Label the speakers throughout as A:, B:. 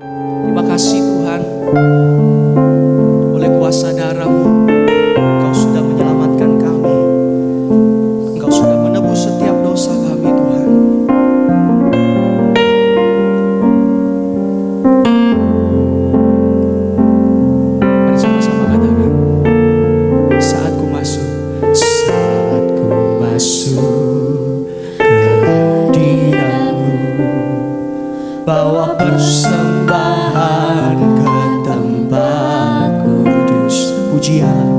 A: Terima kasih Tuhan, oleh kuasa darah-Mu Engkau sudah menyelamatkan kami. Engkau sudah menebus setiap dosa kami Tuhan. Mari sama-sama katakan, saat ku masuk ke hadirat-Mu, bawa persembahan ke tempat kudus. Pujian,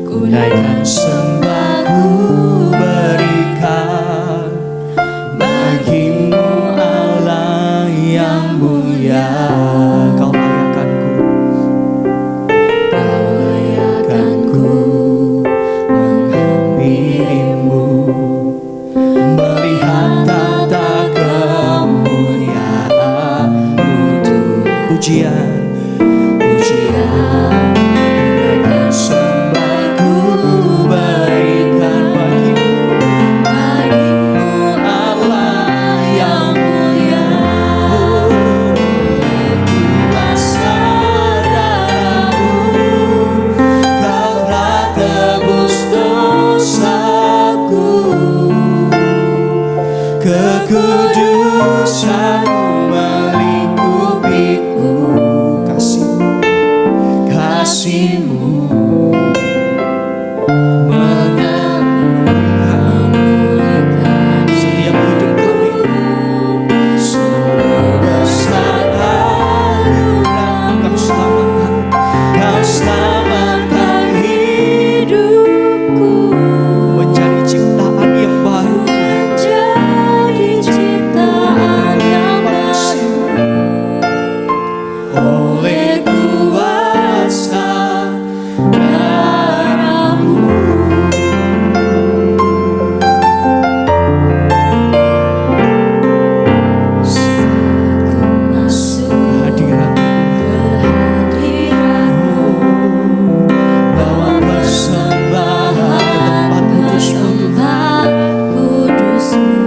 A: ku naikkan sembah, ku berikan bagi-Mu Allah yang mulia. Kau layakkanku menghampiri-Mu, melihat tata kemuliaan-Mu Tuhan. Pujian, naikkan sembah, ku berikan bagi-Mu Allah yang mulia. Kuasa darah-Mu, Kau telah tebus dosaku. Kekudusan-Mu melingkupiku. Kasih-Mu menamungkan setiap hidup kami. Sungguh besar anugerah-Mu, Kau selamatkan hidupku, menjadi ciptaan yang baru. Oleh kuasa darah-Mu. Masuk ke hadirat-Mu, bawa persembahan ke tempat kudus-Mu.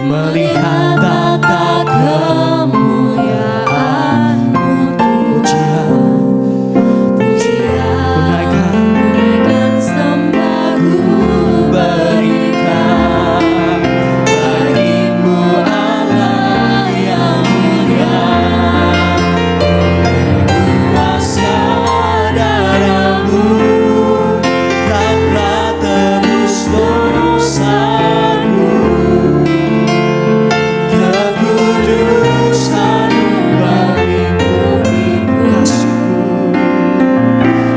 A: Melihat tata kemuliaan-Mu Tuhan. Kunaikan sembah, ku berikan bagi-Mu Allah yang mulia. Kuasa darah-Mu, Kau telah tebus dosaku. Kekudusan-Mu melingkupiku.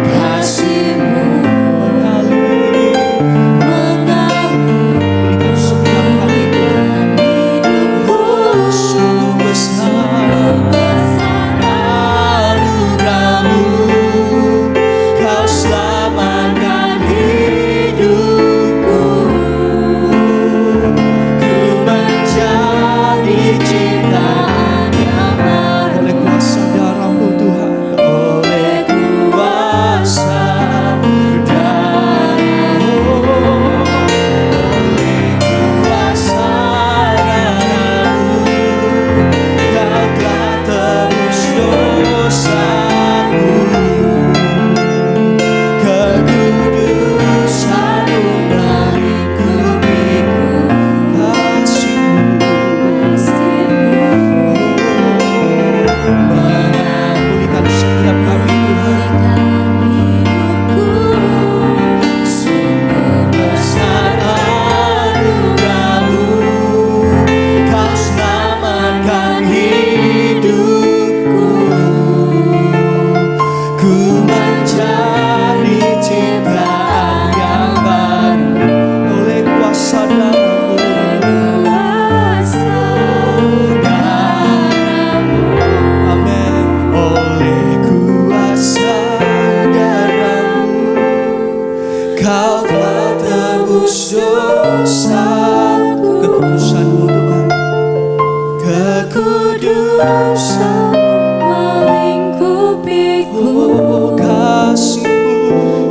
A: Kasih-Mu mengalir setiap hidupku. Sungguh besar anugerah-Mu, Kau selamatkan hidupku. Ku menjadi ciptaan yang baru. Oleh kuasa darah-Mu Tuhan. Oleh kuasa darah-Mu. Oleh kuasa darah-Mu, Kau telah tebus dosaku. Kekudusan-Mu melingkupiku. Mengampunkan setiap kami Tuhan. Sungguh besar anugerah-Mu, Kau selamatkan hidupku.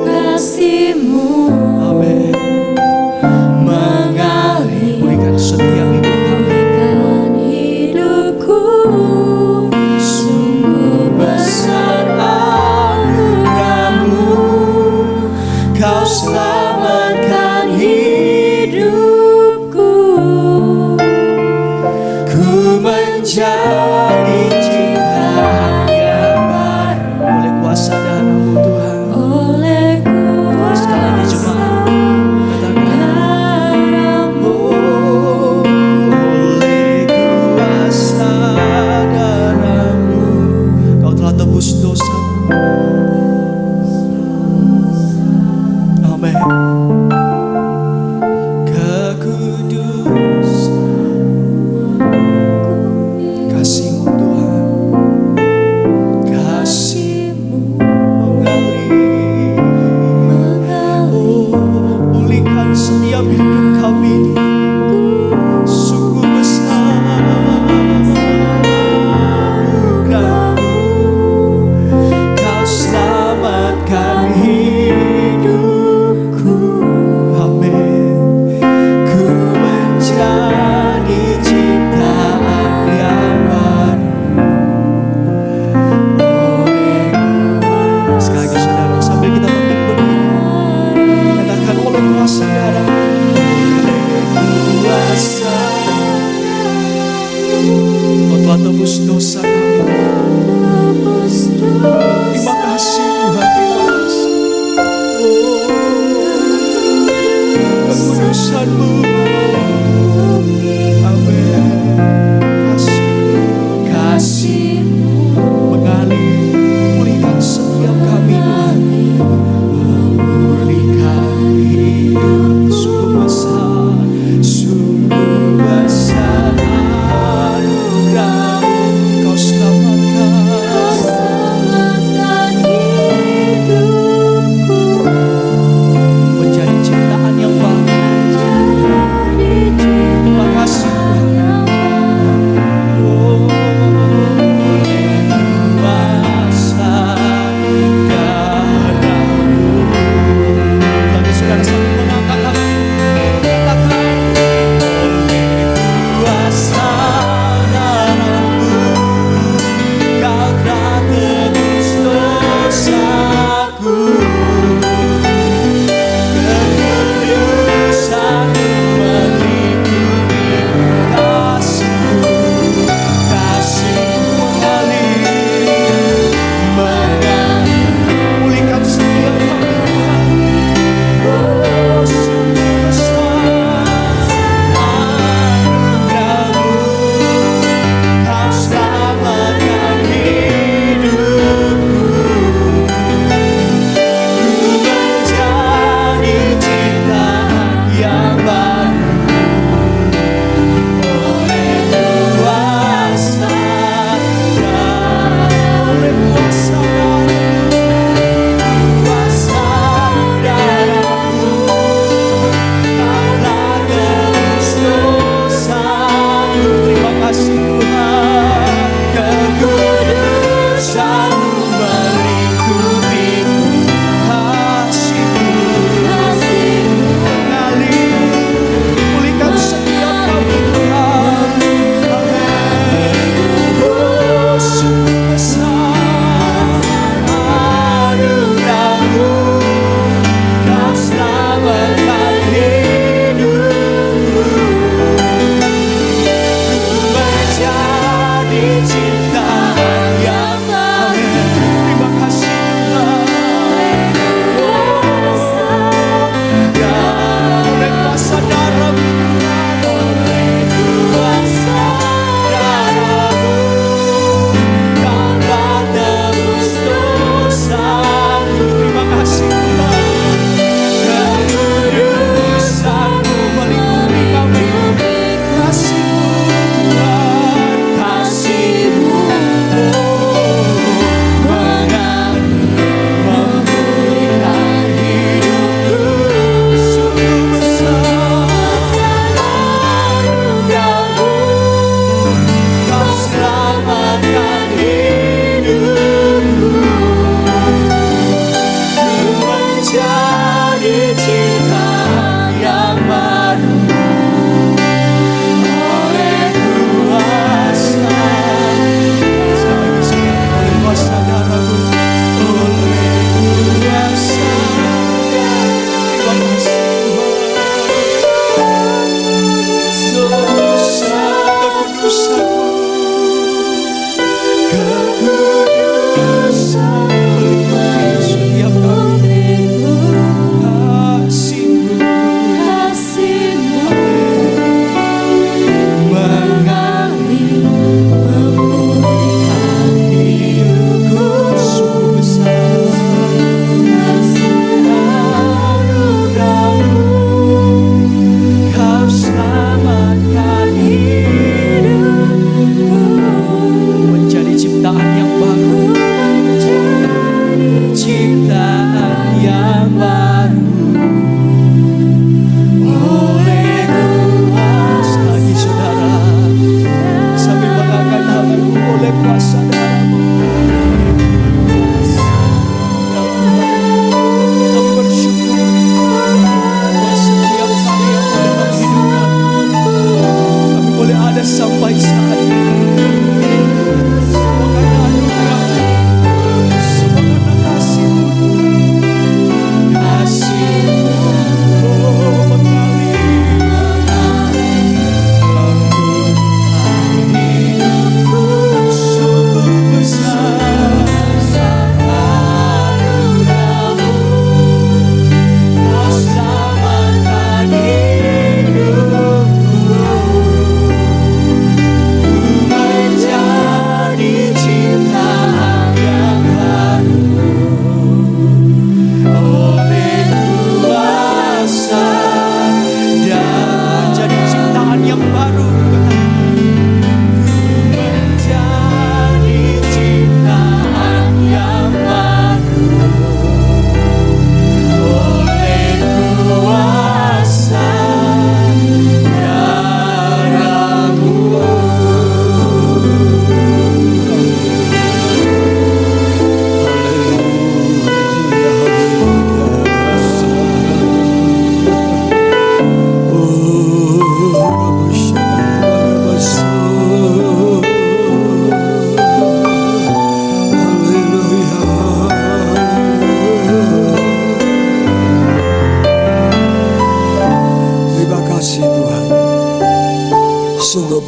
A: kasih-Mu. Amin. Mengalir, pulihkan setiap hidup kami. Hidupku, sungguh besar anugerah-Mu. Kau selamatkan hidupku. Ku menjadi ciptaan yang baru oleh kuasa darah-Mu Tuhan. Oleh kuasa darah-Mu, oleh kuasa darah-Mu, Kau telah tebus dosa. Amin. Kasih-Mu Tuhan, kasih-Mu mengalir. Oh, pulihkan setiap hidup kami. Sungguh besar anugerah-Mu. Kau selamatkan hidupku. Amin. Ku menjadi ciptaan yang baru. Sekali lagi saudara, sambil kita bangkit berdiri, katakan oleh kuasa darah-Mu. Oleh kuasa, Kau telah tebus dosa kami. Terima kasih Tuhan, terima kasih. Kekudusan-Mu. Amin. Kasih-Mu mengalir, pulihkan setiap kami Tuhan. Memulihkan hidup, sungguh besar anugerah-Mu. Kau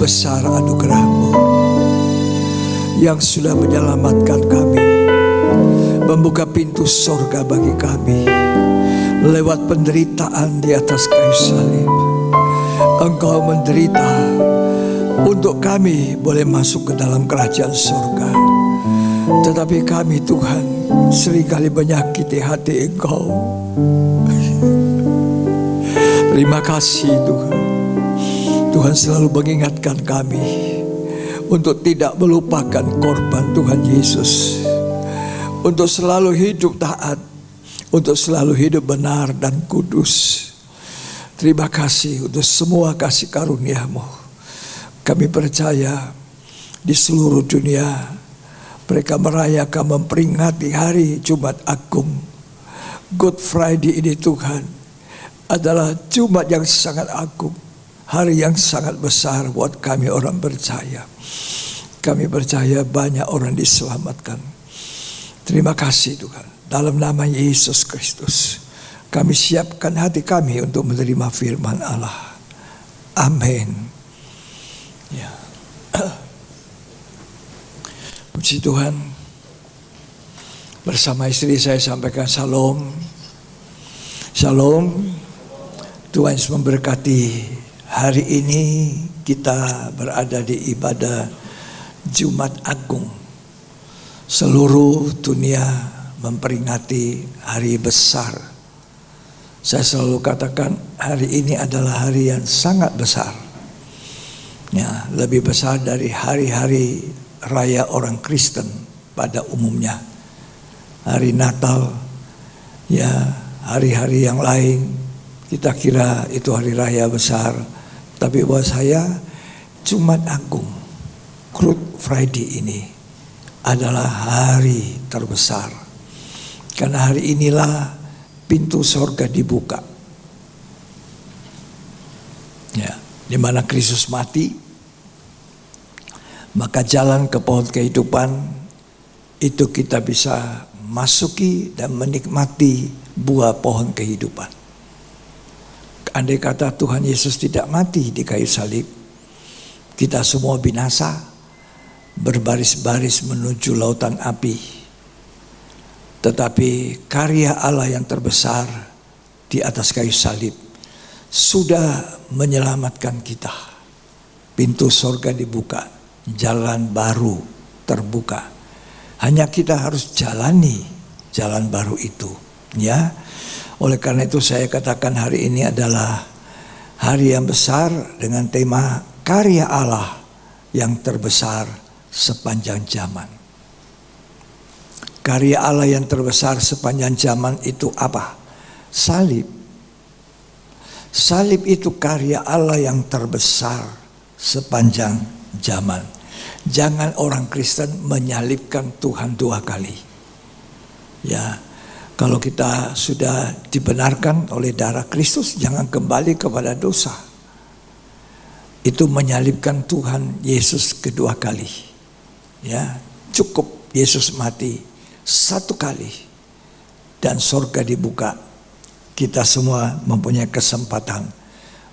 B: besar anugerah-Mu yang sudah menyelamatkan kami, membuka pintu sorga bagi kami lewat penderitaan di atas kayu salib. Engkau menderita untuk kami boleh masuk ke dalam kerajaan sorga. Tetapi kami Tuhan seringkali menyakiti hati Engkau. Terima kasih Tuhan. Tuhan selalu mengingatkan kami untuk tidak melupakan korban Tuhan Yesus, untuk selalu hidup taat, untuk selalu hidup benar dan kudus. Terima kasih untuk semua kasih karunia-Mu. Kami percaya di seluruh dunia mereka merayakan, memperingati hari Jumat Agung. Good Friday ini Tuhan adalah Jumat yang sangat agung, hari yang sangat besar buat kami orang percaya. Kami percaya banyak orang diselamatkan. Terima kasih Tuhan. Dalam nama Yesus Kristus, kami siapkan hati kami untuk menerima firman Allah. Amin. Ya. Puji Tuhan. Bersama istri saya sampaikan shalom. Shalom. Tuhan Yesus memberkati. Hari ini kita berada di ibadah Jumat Agung. Seluruh dunia memperingati hari besar. Saya selalu katakan hari ini adalah hari yang sangat besar. Ya, lebih besar dari hari-hari raya orang Kristen pada umumnya. Hari Natal, ya, hari-hari yang lain kita kira itu hari raya besar, tapi buat saya Jumat Agung, Good Friday ini adalah hari terbesar. Karena hari inilah pintu sorga dibuka. Ya, di mana Kristus mati, maka jalan ke pohon kehidupan itu kita bisa masuki dan menikmati buah pohon kehidupan. Andai kata Tuhan Yesus tidak mati di kayu salib, kita semua binasa, berbaris-baris menuju lautan api. Tetapi karya Allah yang terbesar di atas kayu salib sudah menyelamatkan kita. Pintu sorga dibuka, jalan baru terbuka. Hanya kita harus jalani jalan baru itu, ya. Oleh karena itu saya katakan hari ini adalah hari yang besar dengan tema karya Allah yang terbesar sepanjang zaman. Karya Allah yang terbesar sepanjang zaman itu apa? Salib. Salib itu karya Allah yang terbesar sepanjang zaman. Jangan orang Kristen menyalibkan Tuhan dua kali. Ya, kalau kita sudah dibenarkan oleh darah Kristus, jangan kembali kepada dosa. Itu menyalibkan Tuhan Yesus kedua kali. Ya, cukup Yesus mati satu kali dan sorga dibuka. Kita semua mempunyai kesempatan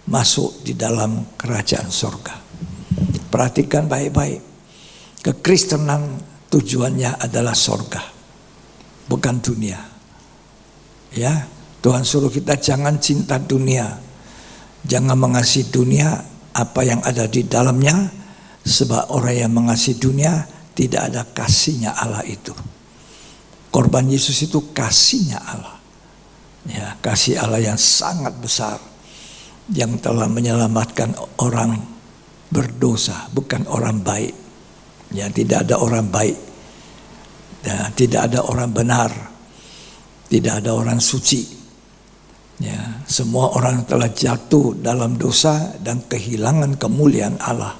B: masuk di dalam kerajaan sorga. Perhatikan baik-baik. Kekristenan tujuannya adalah sorga, bukan dunia. Ya, Tuhan suruh kita jangan cinta dunia, jangan mengasihi dunia apa yang ada di dalamnya, sebab orang yang mengasihi dunia tidak ada kasihnya Allah itu. Korban Yesus itu kasihnya Allah, ya, kasih Allah yang sangat besar, yang telah menyelamatkan orang berdosa, bukan orang baik. Ya, tidak ada orang baik, ya, tidak ada orang benar. Tidak ada orang suci. Ya, semua orang telah jatuh dalam dosa dan kehilangan kemuliaan Allah.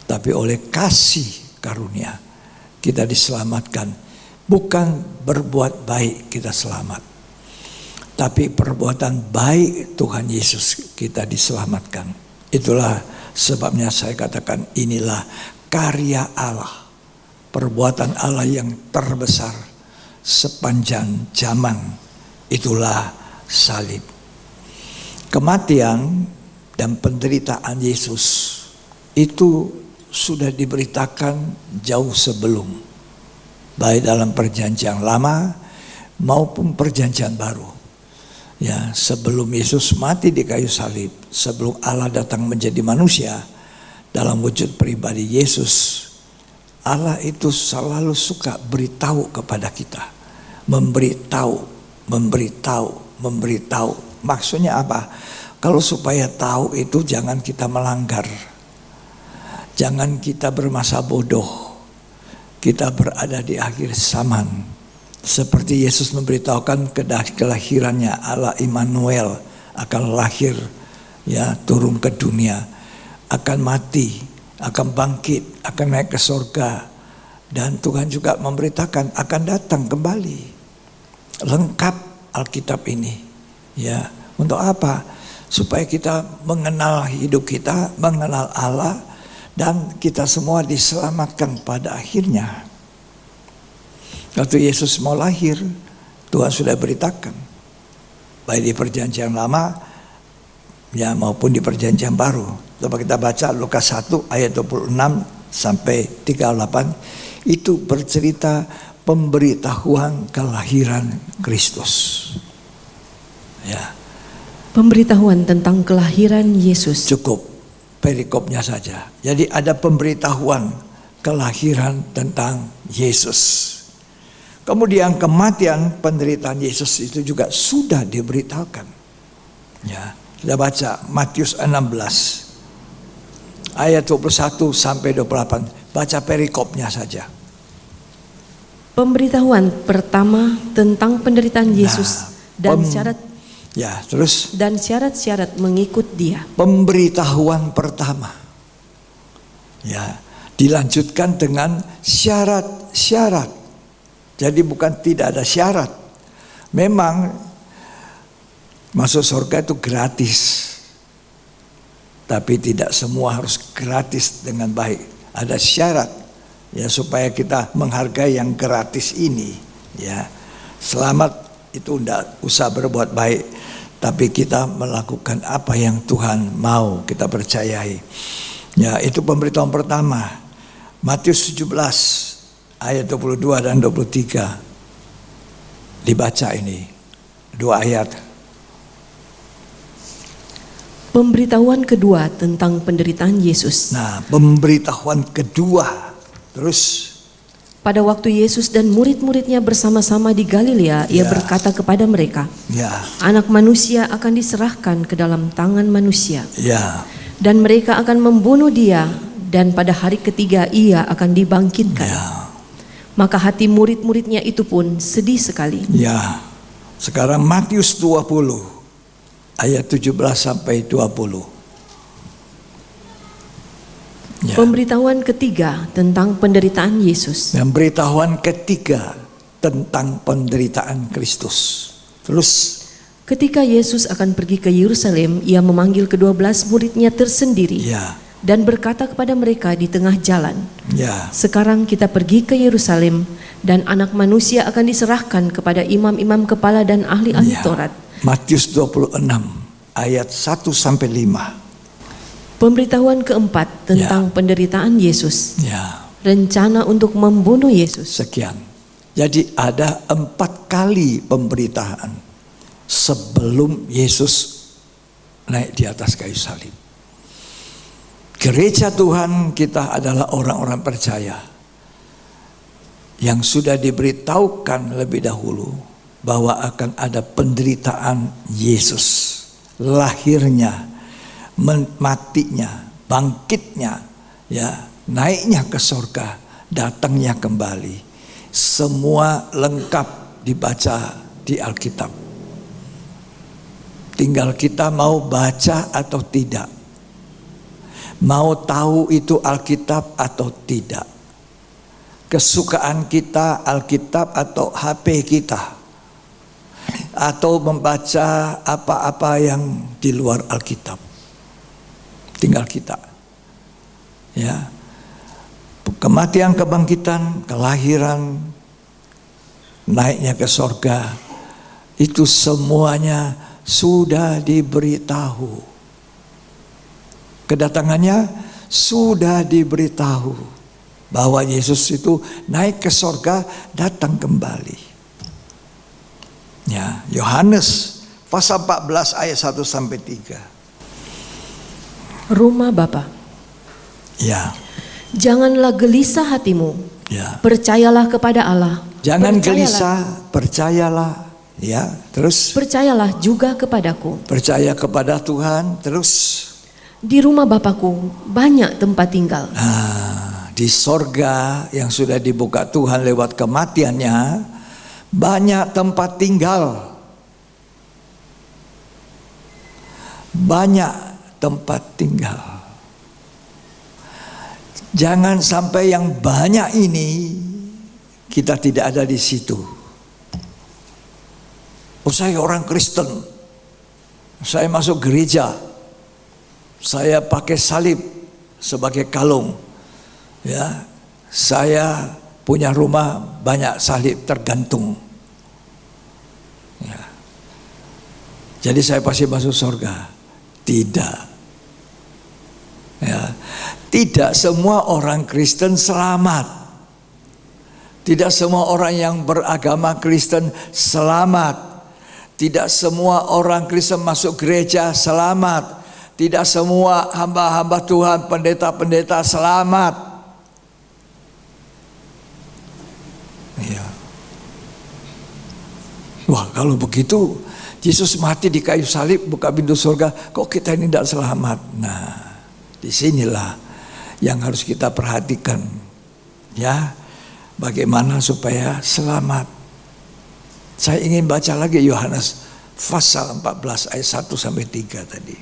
B: Tapi oleh kasih karunia kita diselamatkan. Bukan berbuat baik kita selamat, tapi perbuatan baik Tuhan Yesus kita diselamatkan. Itulah sebabnya saya katakan inilah karya Allah, perbuatan Allah yang terbesar sepanjang zaman, itulah salib. Kematian dan penderitaan Yesus itu sudah diberitakan jauh sebelum, baik dalam perjanjian lama maupun perjanjian baru. Ya, sebelum Yesus mati di kayu salib, sebelum Allah datang menjadi manusia dalam wujud pribadi Yesus, Allah itu selalu suka beritahu kepada kita, memberitahu. Maksudnya apa? Kalau supaya tahu itu jangan kita melanggar, jangan kita bermasa bodoh. Kita berada di akhir zaman. Seperti Yesus memberitahukan kelahirannya, Allah Immanuel akan lahir, ya, turun ke dunia, akan mati, akan bangkit, akan naik ke surga. Dan Tuhan juga memberitakan akan datang kembali. Lengkap Alkitab ini. Ya, untuk apa? Supaya kita mengenal hidup kita, mengenal Allah, dan kita semua diselamatkan pada akhirnya. Waktu Yesus mau lahir, Tuhan sudah beritakan, baik di perjanjian lama ya maupun di perjanjian baru. Coba kita baca Lukas 1 ayat 26 sampai 38, itu bercerita pemberitahuan kelahiran Kristus. Ya.
C: Pemberitahuan tentang kelahiran Yesus.
B: Cukup perikopnya saja. Jadi ada pemberitahuan kelahiran tentang Yesus. Kemudian kematian, penderitaan Yesus itu juga sudah diberitakan. Ya, kita baca Matius 16 ayat 21 sampai 28. Baca perikopnya saja.
C: Pemberitahuan pertama tentang penderitaan Yesus dan syarat-syarat mengikut Dia.
B: Pemberitahuan pertama. Ya, dilanjutkan dengan syarat-syarat. Jadi bukan tidak ada syarat. Memang masuk surga itu gratis. Tapi tidak semua harus gratis dengan baik. Ada syarat ya supaya kita menghargai yang gratis ini, ya. Selamat itu tidak usah berbuat baik, tapi kita melakukan apa yang Tuhan mau kita percayai. Ya, itu pemberitahuan pertama. Matius 17 ayat 22 dan 23. Dibaca ini 2 ayat.
C: Pemberitahuan kedua tentang penderitaan Yesus.
B: Nah, pemberitahuan kedua. Terus
C: pada waktu Yesus dan murid-muridnya bersama-sama di Galilea, Ia berkata kepada mereka, Anak manusia akan diserahkan ke dalam tangan manusia. Dan mereka akan membunuh Dia, dan pada hari ketiga Ia akan dibangkitkan. Maka hati murid-muridnya itu pun sedih sekali.
B: Ya. Sekarang Matius 20 ayat 17 sampai 20. Ya.
C: Pemberitahuan ketiga tentang penderitaan Yesus.
B: Pemberitahuan ketiga tentang penderitaan Kristus. Terus
C: ketika Yesus akan pergi ke Yerusalem, Ia memanggil ke-12 muridnya tersendiri. Dan berkata kepada mereka di tengah jalan, sekarang kita pergi ke Yerusalem, dan anak manusia akan diserahkan kepada imam-imam kepala dan ahli-ahli Taurat.
B: Matius 26 ayat 1 sampai 5.
C: Pemberitahuan keempat tentang penderitaan Yesus. Rencana untuk membunuh Yesus.
B: Sekian. Jadi ada 4 kali pemberitaan sebelum Yesus naik di atas kayu salib. Gereja Tuhan kita adalah orang-orang percaya yang sudah diberitahukan lebih dahulu bahwa akan ada penderitaan Yesus, lahirnya, matinya, bangkitnya, ya, naiknya ke surga, datangnya kembali. Semua lengkap dibaca di Alkitab. Tinggal kita mau baca atau tidak. Mau tahu itu Alkitab atau tidak. Kesukaan kita Alkitab atau HP kita. Atau membaca apa-apa yang di luar Alkitab. Tinggal kita. Ya. Kematian, kebangkitan, kelahiran, naiknya ke surga, itu semuanya sudah diberitahu. Kedatangannya sudah diberitahu bahwa Yesus itu naik ke sorga, datang kembali. Ya, Yohanes pasal 14 ayat 1 sampai 3.
C: Rumah Bapa.
B: Ya.
C: Janganlah gelisah hatimu.
B: Ya.
C: Percayalah kepada Allah.
B: Jangan gelisah, percayalah. Ya, terus
C: percayalah juga kepadaku.
B: Percaya kepada Tuhan, terus
C: di rumah Bapakku banyak tempat tinggal.
B: Di sorga yang sudah dibuka Tuhan lewat kematiannya, banyak tempat tinggal. Banyak tempat tinggal. Jangan sampai yang banyak ini kita tidak ada di situ. Oh, saya orang Kristen, saya masuk gereja, saya pakai salib sebagai kalung, ya, saya punya rumah banyak salib tergantung, ya. Jadi saya pasti masuk surga? Tidak, ya. Tidak semua orang Kristen selamat. Tidak semua orang yang beragama Kristen selamat. Tidak semua orang Kristen masuk gereja selamat. Tidak semua hamba-hamba Tuhan, pendeta-pendeta selamat. Ya. Wah, kalau begitu Yesus mati di kayu salib, buka pintu surga, kok kita ini tidak selamat? Nah, disinilah yang harus kita perhatikan, ya, bagaimana supaya selamat. Saya ingin baca lagi Yohanes pasal 14 ayat 1 sampai 3 tadi.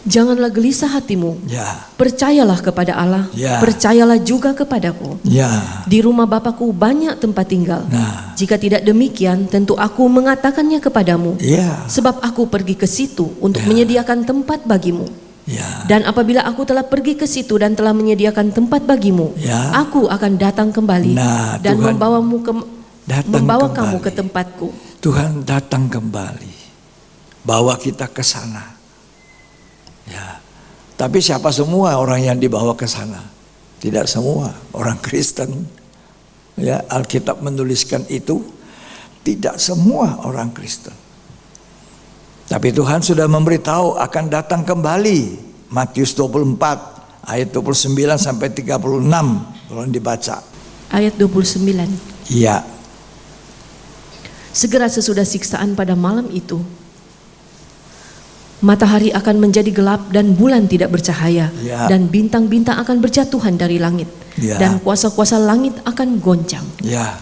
C: Janganlah gelisah hatimu.
B: Ya.
C: Percayalah kepada Allah.
B: Ya.
C: Percayalah juga kepadaku.
B: Ya.
C: Di rumah Bapakku banyak tempat tinggal.
B: Nah.
C: Jika tidak demikian, tentu aku mengatakannya kepadamu.
B: Ya.
C: Sebab aku pergi ke situ untuk menyediakan tempat bagimu.
B: Ya.
C: Dan apabila aku telah pergi ke situ dan telah menyediakan tempat bagimu,
B: ya,
C: aku akan datang kembali, dan
B: Tuhan
C: membawa kamu ke tempatku.
B: Tuhan datang kembali, bawa kita ke sana. Ya. Tapi siapa semua orang yang dibawa ke sana? Tidak semua orang Kristen. Ya, Alkitab menuliskan itu, tidak semua orang Kristen. Tapi Tuhan sudah memberitahu akan datang kembali. Matius 24 ayat 29 sampai 36 kalau dibaca.
C: Ayat 29.
B: Iya.
C: Segera sesudah siksaan pada malam itu, matahari akan menjadi gelap dan bulan tidak bercahaya,
B: ya,
C: dan bintang-bintang akan berjatuhan dari langit,
B: ya,
C: dan kuasa-kuasa langit akan goncang.
B: Ya.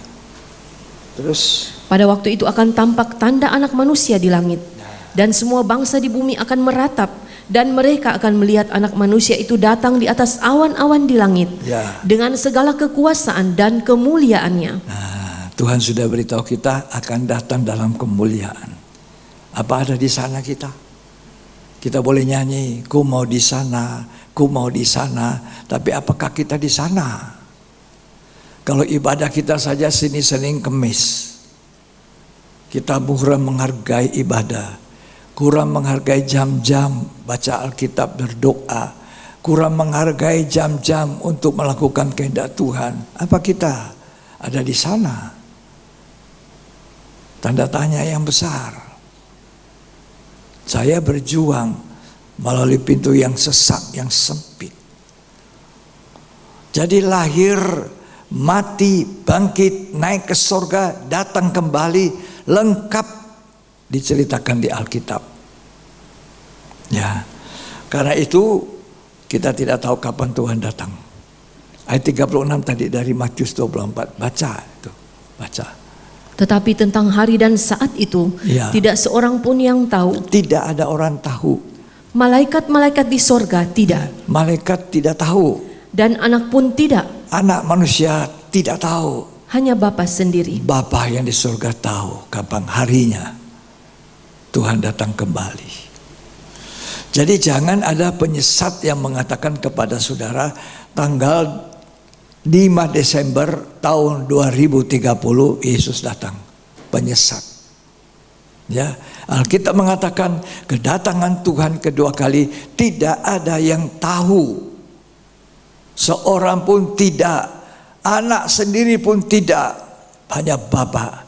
B: Terus
C: pada waktu itu akan tampak tanda Anak Manusia di langit, dan semua bangsa di bumi akan meratap, dan mereka akan melihat Anak Manusia itu datang di atas awan-awan di langit,
B: ya,
C: dengan segala kekuasaan dan kemuliaannya.
B: Nah, Tuhan sudah beritahu kita akan datang dalam kemuliaan. Apa ada di sana kita? Kita boleh nyanyi, ku mau di sana, ku mau di sana, tapi apakah kita di sana? Kalau ibadah kita saja Senin Kemis, kita kurang menghargai ibadah, kurang menghargai jam-jam baca Alkitab, berdoa, kurang menghargai jam-jam untuk melakukan kehendak Tuhan. Apa kita ada di sana? Tanda tanya yang besar. Saya berjuang melalui pintu yang sesak, yang sempit. Jadi lahir, mati, bangkit, naik ke surga, datang kembali, lengkap diceritakan di Alkitab. Ya, karena itu kita tidak tahu kapan Tuhan datang. Ayat 36 tadi dari Matius 24, baca itu, baca.
C: Tetapi tentang hari dan saat itu,
B: ya,
C: tidak seorang pun yang tahu.
B: Tidak ada orang tahu.
C: Malaikat-malaikat di sorga tidak.
B: Malaikat tidak tahu.
C: Dan anak pun tidak.
B: Anak manusia tidak tahu.
C: Hanya Bapa sendiri.
B: Bapa yang di surga tahu kapan harinya Tuhan datang kembali. Jadi jangan ada penyesat yang mengatakan kepada saudara tanggal 5 Desember tahun 2030 Yesus datang. Penyesat. Ya, Alkitab mengatakan kedatangan Tuhan kedua kali tidak ada yang tahu. Seorang pun tidak, anak sendiri pun tidak, hanya Bapa.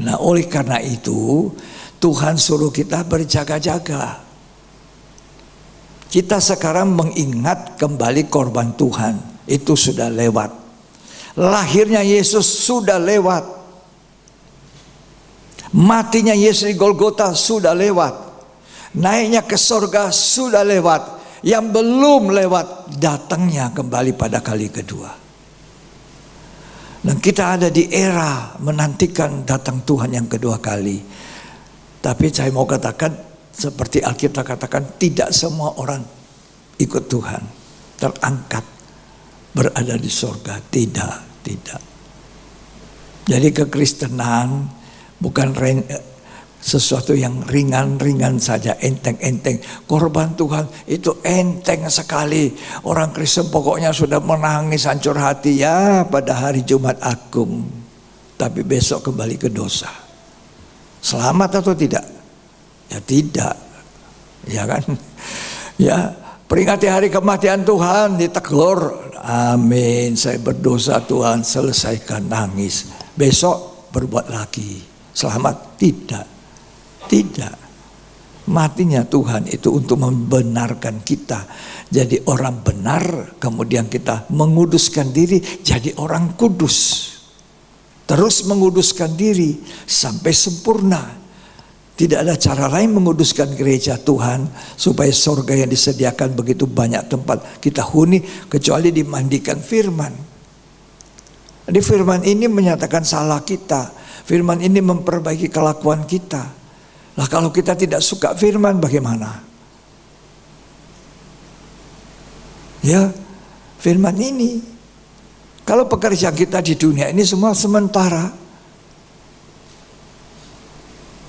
B: Nah, oleh karena itu Tuhan suruh kita berjaga-jaga. Kita sekarang mengingat kembali korban Tuhan, itu sudah lewat. Lahirnya Yesus sudah lewat. Matinya Yesus di Golgota sudah lewat. Naiknya ke sorga sudah lewat. Yang belum lewat, datangnya kembali pada kali kedua. Dan kita ada di era menantikan datang Tuhan yang kedua kali. Tapi saya mau katakan, seperti Alkitab katakan, tidak semua orang ikut Tuhan, terangkat, berada di sorga. Tidak. Jadi kekristenan bukan sesuatu yang ringan-ringan saja, enteng-enteng. Korban Tuhan itu enteng sekali. Orang Kristen pokoknya sudah menangis hancur hati ya pada hari Jumat Agung. Tapi besok kembali ke dosa. Selamat atau tidak? Ya tidak. Ya kan? Ya, peringati hari kematian Tuhan, ditegur. Amin, saya berdosa Tuhan, selesaikan nangis. Besok berbuat lagi. Selamat? Tidak. Matinya Tuhan itu untuk membenarkan kita jadi orang benar, kemudian kita menguduskan diri jadi orang kudus. Terus menguduskan diri sampai sempurna. Tidak ada cara lain menguduskan gereja Tuhan supaya sorga yang disediakan begitu banyak tempat kita huni kecuali dimandikan firman. Jadi firman ini menyatakan salah kita. Firman ini memperbaiki kelakuan kita. Lah kalau kita tidak suka firman bagaimana? Ya, firman ini. Kalau pekerjaan kita di dunia ini semua sementara.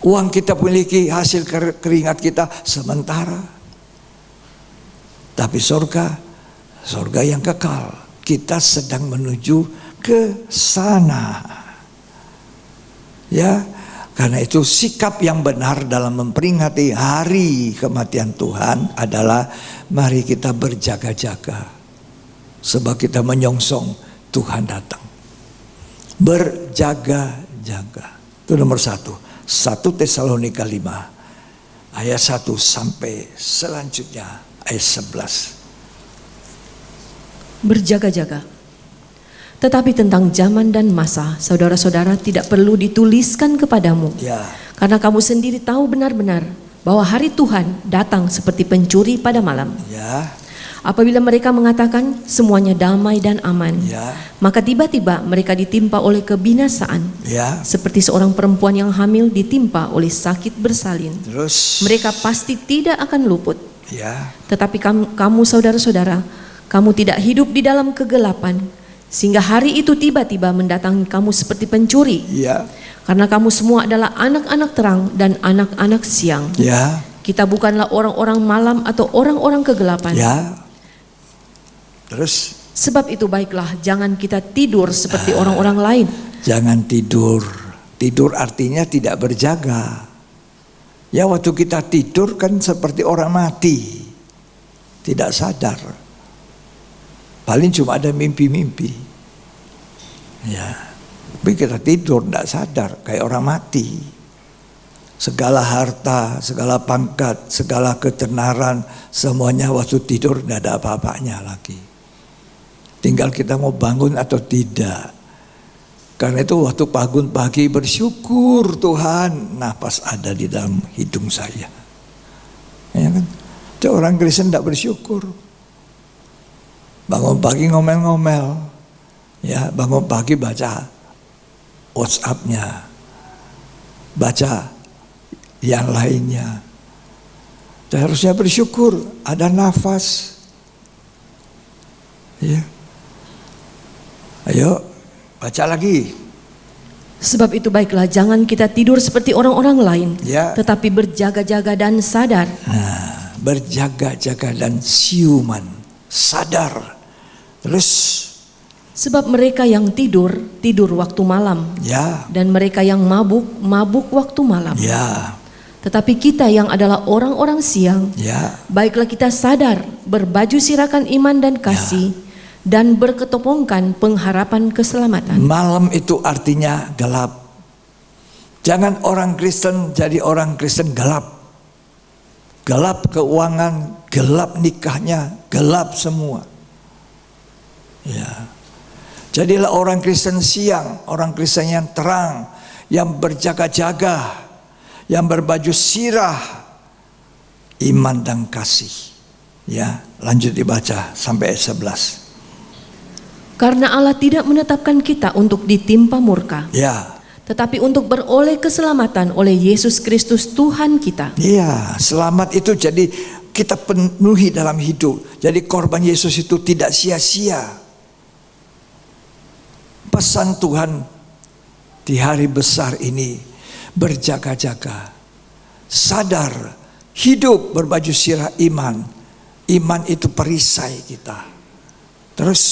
B: Uang kita miliki, hasil keringat kita sementara. Tapi surga yang kekal. Kita sedang menuju ke sana. Ya, karena itu sikap yang benar dalam memperingati hari kematian Tuhan adalah mari kita berjaga-jaga. Sebab kita menyongsong Tuhan datang. Berjaga-jaga. Itu nomor 1. 1 Tesalonika 5 ayat 1 sampai selanjutnya ayat 11.
C: Berjaga-jaga. Tetapi tentang zaman dan masa, saudara-saudara tidak perlu dituliskan kepadamu.
B: Ya.
C: Karena kamu sendiri tahu benar-benar bahwa hari Tuhan datang seperti pencuri pada malam.
B: Ya.
C: Apabila mereka mengatakan semuanya damai dan aman,
B: Ya.
C: maka tiba-tiba mereka ditimpa oleh kebinasaan.
B: Ya.
C: Seperti seorang perempuan yang hamil ditimpa oleh sakit bersalin.
B: Terus
C: Mereka pasti tidak akan luput.
B: ya.
C: Tetapi kamu saudara-saudara, kamu tidak hidup di dalam kegelapan, sehingga hari itu tiba-tiba mendatangi kamu seperti pencuri.
B: Ya.
C: Karena kamu semua adalah anak-anak terang dan anak-anak siang.
B: Ya.
C: Kita bukanlah orang-orang malam atau orang-orang kegelapan.
B: Ya. Terus
C: Sebab itu baiklah jangan kita tidur seperti orang-orang lain.
B: jangan tidur. Tidur artinya tidak berjaga. Ya, waktu kita tidur kan seperti orang mati. Tidak sadar. Paling cuma ada mimpi-mimpi. Ya. Tapi kita tidur tidak sadar kayak orang mati. Segala harta, segala pangkat, segala ketenaran, semuanya waktu tidur tidak ada apa-apanya lagi. Tinggal kita mau bangun atau tidak. Karena itu waktu bangun pagi bersyukur Tuhan, nafas ada di dalam hidung saya. Ya kan? Itu orang Kristen tidak bersyukur. Bangun pagi ngomel-ngomel. Ya, bangun pagi baca WhatsApp-nya. Baca yang lainnya. Seharusnya bersyukur ada nafas. Ya. Ayo baca lagi.
C: Sebab itu baiklah jangan kita tidur seperti orang-orang lain,
B: Ya.
C: tetapi berjaga-jaga dan sadar.
B: Nah, berjaga-jaga dan siuman, sadar. Terus
C: Sebab mereka yang tidur, tidur waktu malam.
B: Ya.
C: Dan mereka yang mabuk, mabuk waktu malam.
B: Ya.
C: Tetapi kita yang adalah orang-orang siang,
B: Ya.
C: baiklah kita sadar, berbaju sirakan iman dan kasih, dan berketopongkan pengharapan keselamatan.
B: Malam itu artinya gelap. Jangan orang Kristen jadi orang Kristen gelap. Gelap keuangan, gelap nikahnya, gelap semua. Ya. Jadilah orang Kristen siang, orang Kristen yang terang, yang berjaga-jaga, yang berbaju sirah, iman dan kasih. Ya, lanjut dibaca sampai ayat 11.
C: Karena Allah tidak menetapkan kita untuk ditimpa murka.
B: Ya.
C: Tetapi untuk beroleh keselamatan oleh Yesus Kristus Tuhan kita.
B: Iya, selamat itu jadi kita penuhi dalam hidup. Jadi korban Yesus itu tidak sia-sia. Pesan Tuhan di hari besar ini, berjaga-jaga, sadar, hidup berbaju sirah iman. Iman itu perisai kita. Terus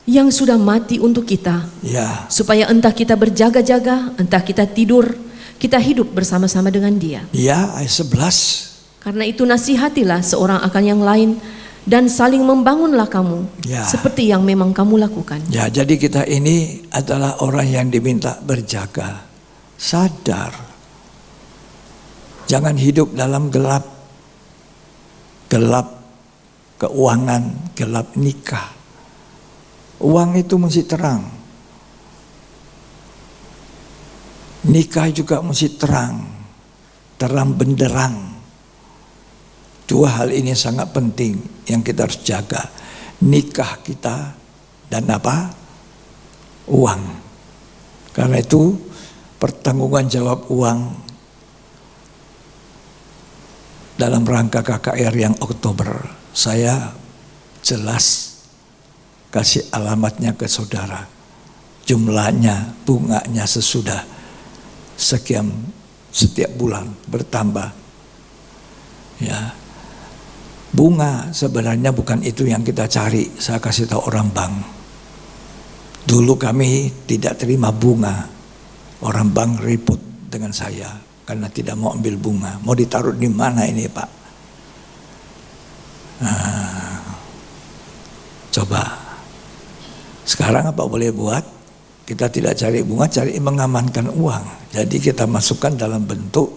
C: yang sudah mati untuk kita,
B: ya,
C: supaya entah kita berjaga-jaga, entah kita tidur, kita hidup bersama-sama dengan Dia.
B: Ya, ayat 11.
C: Karena itu nasihatilah seorang akan yang lain, dan saling membangunlah kamu,
B: Ya.
C: seperti yang memang kamu lakukan.
B: Ya, jadi kita ini adalah orang yang diminta berjaga, sadar. Jangan hidup dalam gelap, gelap keuangan, gelap nikah. Uang itu mesti terang. Nikah juga mesti terang. Terang benderang. Dua hal ini sangat penting yang kita harus jaga. Nikah kita dan apa? Uang. Karena itu pertanggungan jawab uang dalam rangka KKR yang Oktober, saya jelas kasih alamatnya ke saudara. Jumlahnya, bunganya sesudah sekian setiap bulan bertambah. Ya. Bunga sebenarnya bukan itu yang kita cari. Saya kasih tahu orang bank. Dulu kami tidak terima bunga. Orang bank ribut dengan saya karena tidak mau ambil bunga. Mau ditaruh di mana ini, Pak? Nah, coba. Sekarang apa boleh buat? Kita tidak cari bunga, cari mengamankan uang. Jadi kita masukkan dalam bentuk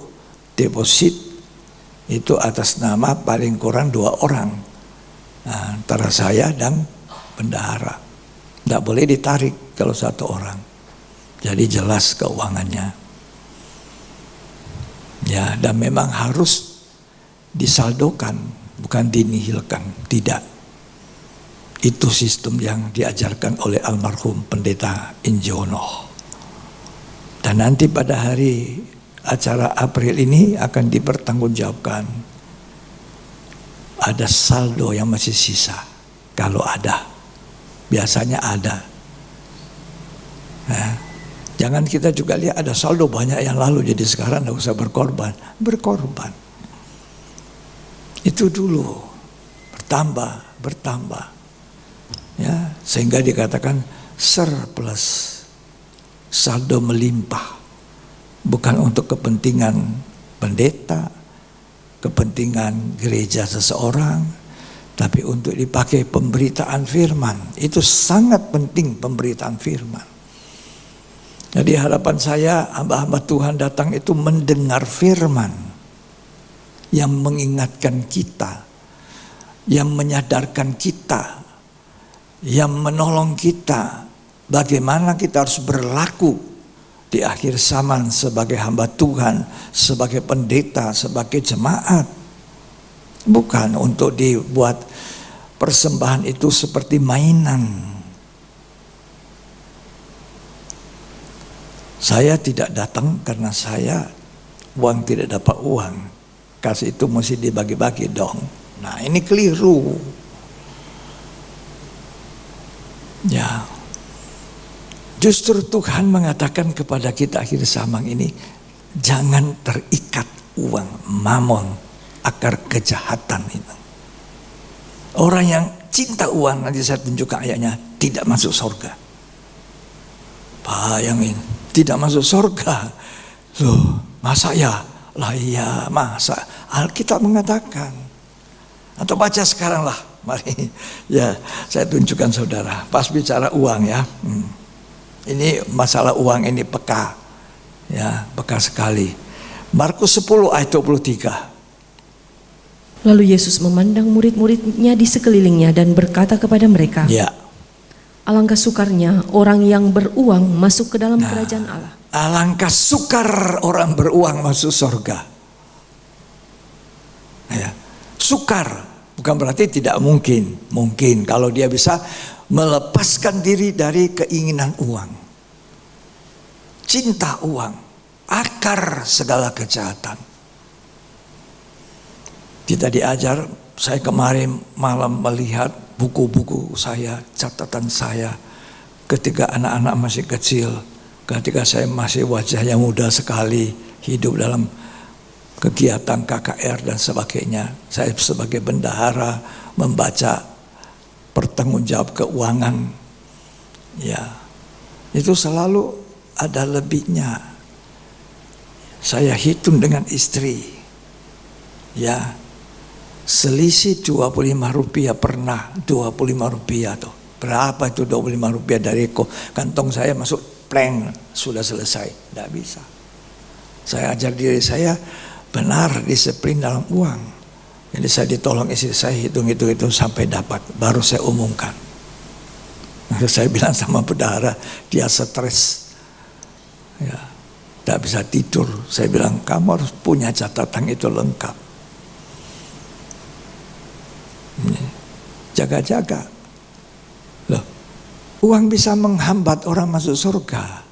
B: deposit, itu atas nama paling kurang 2 orang. Nah, antara saya dan bendahara. Tidak boleh ditarik kalau 1 orang. Jadi jelas keuangannya. Ya, dan memang harus disaldokan, bukan dinihilkan. Tidak. Itu sistem yang diajarkan oleh almarhum pendeta Injono. Dan nanti pada hari acara April ini akan dipertanggungjawabkan. Ada saldo yang masih sisa. Kalau ada. Biasanya ada. Nah, jangan kita juga lihat ada saldo banyak yang lalu. Jadi sekarang tidak usah berkorban. Berkorban. Itu dulu. Bertambah. Ya, sehingga dikatakan surplus, saldo melimpah, bukan untuk kepentingan pendeta, kepentingan gereja seseorang, tapi untuk dipakai pemberitaan firman. Itu sangat penting, pemberitaan firman. Jadi harapan saya hamba-hamba Tuhan datang itu mendengar firman yang mengingatkan kita, yang menyadarkan kita, yang menolong kita bagaimana kita harus berlaku di akhir zaman sebagai hamba Tuhan, sebagai pendeta, sebagai jemaat. Bukan untuk dibuat persembahan itu seperti mainan. Saya tidak datang karena saya uang tidak dapat uang. Kasih itu mesti dibagi-bagi dong. Nah, ini keliru. Ya, justru Tuhan mengatakan kepada kita akhir zaman ini, jangan terikat uang, mamon, akar kejahatan itu. Orang yang cinta uang, nanti saya tunjukkan ayatnya, tidak masuk surga. Bayangin, tidak masuk surga. Loh, masa ya? Lah iya, masa? Alkitab mengatakan. Atau baca sekarang lah, mari. Ya, saya tunjukkan saudara. Pas bicara uang ya. Ini masalah uang ini peka. Ya, peka sekali. Markus 10 ayat 23.
C: Lalu Yesus memandang murid-muridnya di sekelilingnya dan berkata kepada mereka,
B: Ya.
C: alangkah sukarnya orang yang beruang masuk ke dalam kerajaan Allah.
B: Alangkah sukar orang beruang masuk surga. Ya. Sukar bukan berarti tidak mungkin. Mungkin kalau dia bisa melepaskan diri dari keinginan uang. Cinta uang, akar segala kejahatan. Kita diajar, saya kemarin malam melihat buku-buku saya, catatan saya ketika anak-anak masih kecil, ketika saya masih wajahnya muda sekali, hidup dalam kegiatan KKR dan sebagainya. Saya sebagai bendahara membaca pertanggungjawab keuangan. Ya, itu selalu ada lebihnya. Saya hitung dengan istri. Ya, selisih 25 rupiah pernah, 25 rupiah tuh. Berapa itu 25 rupiah dari kantong saya masuk pleng, sudah selesai. Tidak bisa. Saya ajar diri saya benar disiplin dalam uang. Jadi saya ditolong istri saya hitung sampai dapat, baru saya umumkan. Lalu saya bilang sama bendahara, dia stres. Ya, tidak bisa tidur. Saya bilang, kamu harus punya catatan itu lengkap. Jaga-jaga. Loh, uang bisa menghambat orang masuk surga.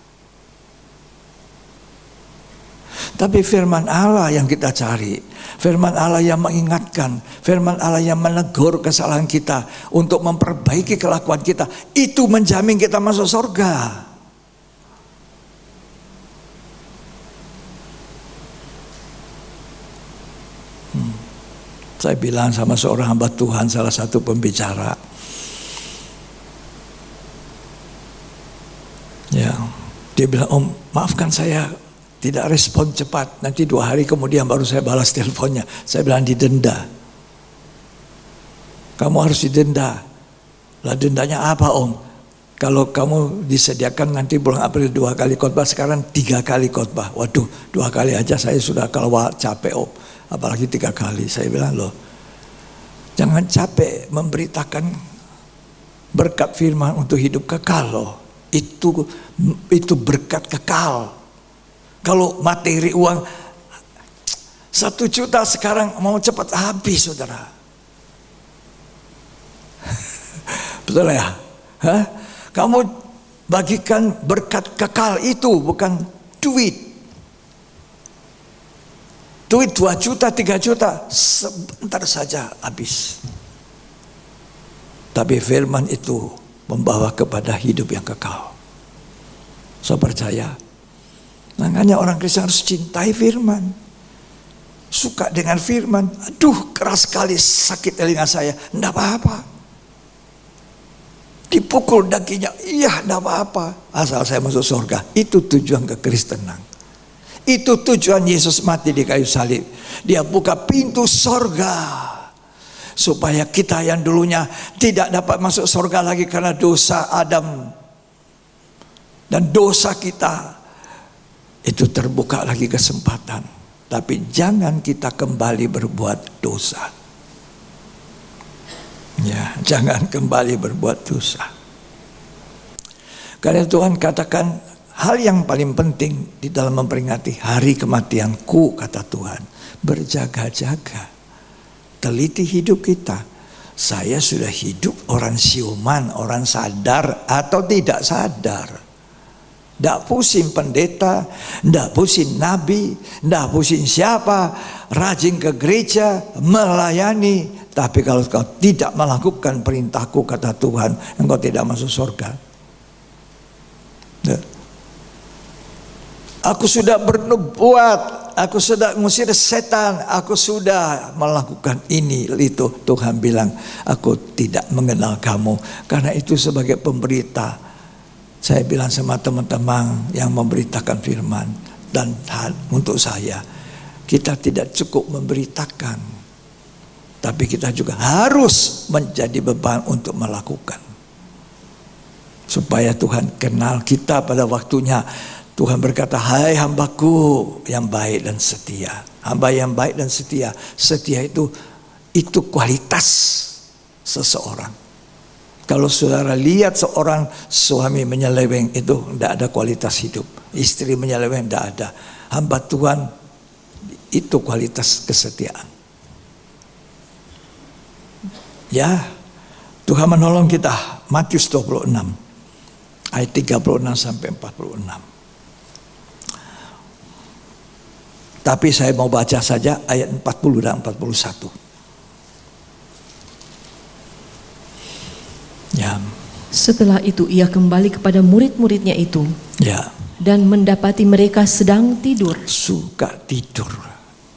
B: Tapi firman Allah yang kita cari, firman Allah yang mengingatkan, firman Allah yang menegur kesalahan kita untuk memperbaiki kelakuan kita, itu menjamin kita masuk surga. Saya bilang sama seorang hamba Tuhan, salah satu pembicara, ya, dia bilang, Om, maafkan saya tidak respon cepat, nanti 2 hari kemudian baru saya balas teleponnya. Saya bilang didenda. Kamu harus didenda. Lah dendanya apa, Om? Kalau kamu disediakan nanti bulan April 2 kali khotbah, sekarang 3 kali khotbah. Waduh, 2 kali aja saya sudah kalau capek, Om. Apalagi 3 kali. Saya bilang, loh, jangan capek memberitakan berkat firman untuk hidup kekal, loh. Itu berkat kekal. Kalau materi uang 1 juta sekarang mau cepat habis, saudara. Betul ya? Hah? Kamu bagikan berkat kekal itu bukan duit. Duit 2 juta, 3 juta, sebentar saja habis. Tapi firman itu membawa kepada hidup yang kekal. Saya percaya. Makanya orang Kristen harus cintai firman. Suka dengan firman. Aduh, keras sekali, sakit telinga saya. Tidak apa-apa. Dipukul dakinya, iya tidak apa-apa. Asal saya masuk surga. Itu tujuan kekristenan. Itu tujuan Yesus mati di kayu salib. Dia buka pintu surga. Supaya kita yang dulunya tidak dapat masuk surga lagi karena dosa Adam. Dan dosa kita. Itu terbuka lagi kesempatan. Tapi jangan kita kembali berbuat dosa. Ya, jangan kembali berbuat dosa. Karena Tuhan katakan, hal yang paling penting di dalam memperingati hari kematianku, kata Tuhan, berjaga-jaga, teliti hidup kita. Saya sudah hidup orang siuman, orang sadar atau tidak sadar. Tidak pusing pendeta, tidak pusing nabi, tidak pusing siapa, rajin ke gereja, melayani. Tapi kalau kau tidak melakukan perintahku, kata Tuhan, engkau tidak masuk surga. Aku sudah bernubuat aku sudah ngusir setan, aku sudah melakukan ini itu. Tuhan bilang, aku tidak mengenal kamu. Karena itu sebagai pemberita, saya bilang sama teman-teman yang memberitakan firman, dan untuk saya, kita tidak cukup memberitakan, tapi kita juga harus menjadi beban untuk melakukan. Supaya Tuhan kenal kita pada waktunya. Tuhan berkata, hai hambaku yang baik dan setia. Hamba yang baik dan setia. Setia itu kualitas seseorang. Kalau saudara lihat seorang suami menyeleweng, itu tidak ada kualitas hidup. Istri menyeleweng, tidak ada. Hamba Tuhan itu kualitas kesetiaan. Ya, Tuhan menolong kita. Matius 26 ayat 36 sampai 46. Tapi saya mau baca saja ayat 40 dan 41. Ya.
C: Setelah itu ia kembali kepada murid-muridnya itu.
B: Ya.
C: Dan mendapati mereka sedang tidur.
B: Suka tidur.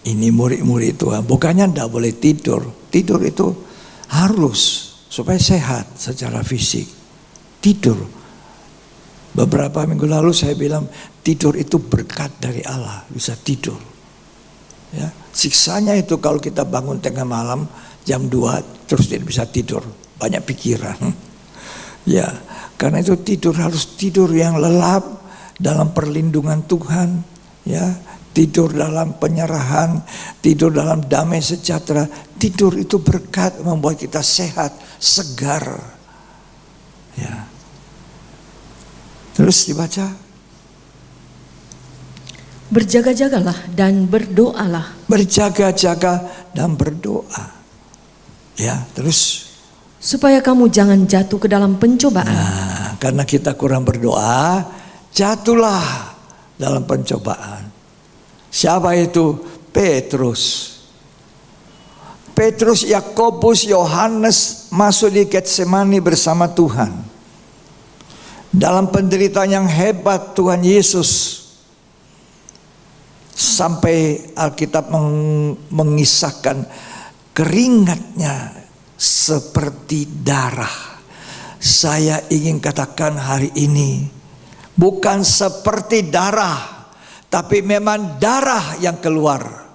B: Ini murid-murid Tuhan. Bukannya tidak boleh tidur. Tidur itu harus supaya sehat secara fisik. Tidur. Beberapa minggu lalu saya bilang tidur itu berkat dari Allah. Bisa tidur. Ya, siksanya itu kalau kita bangun tengah malam jam 2 terus tidak bisa tidur, banyak pikiran. Ya, karena itu tidur harus tidur yang lelap dalam perlindungan Tuhan, ya, tidur dalam penyerahan, tidur dalam damai sejahtera. Tidur itu berkat, membuat kita sehat, segar. Ya. Terus dibaca.
C: Berjaga-jagalah dan berdoalah.
B: Berjaga-jaga dan berdoa. Ya, terus.
C: Supaya kamu jangan jatuh ke dalam pencobaan.
B: Nah, karena kita kurang berdoa, jatuhlah dalam pencobaan. Siapa itu? Petrus. Petrus, Yakobus, Yohanes masuk di Getsemani bersama Tuhan. Dalam penderitaan yang hebat Tuhan Yesus, sampai Alkitab mengisahkan keringatnya seperti darah. Saya ingin katakan hari ini, bukan seperti darah, tapi memang darah yang keluar.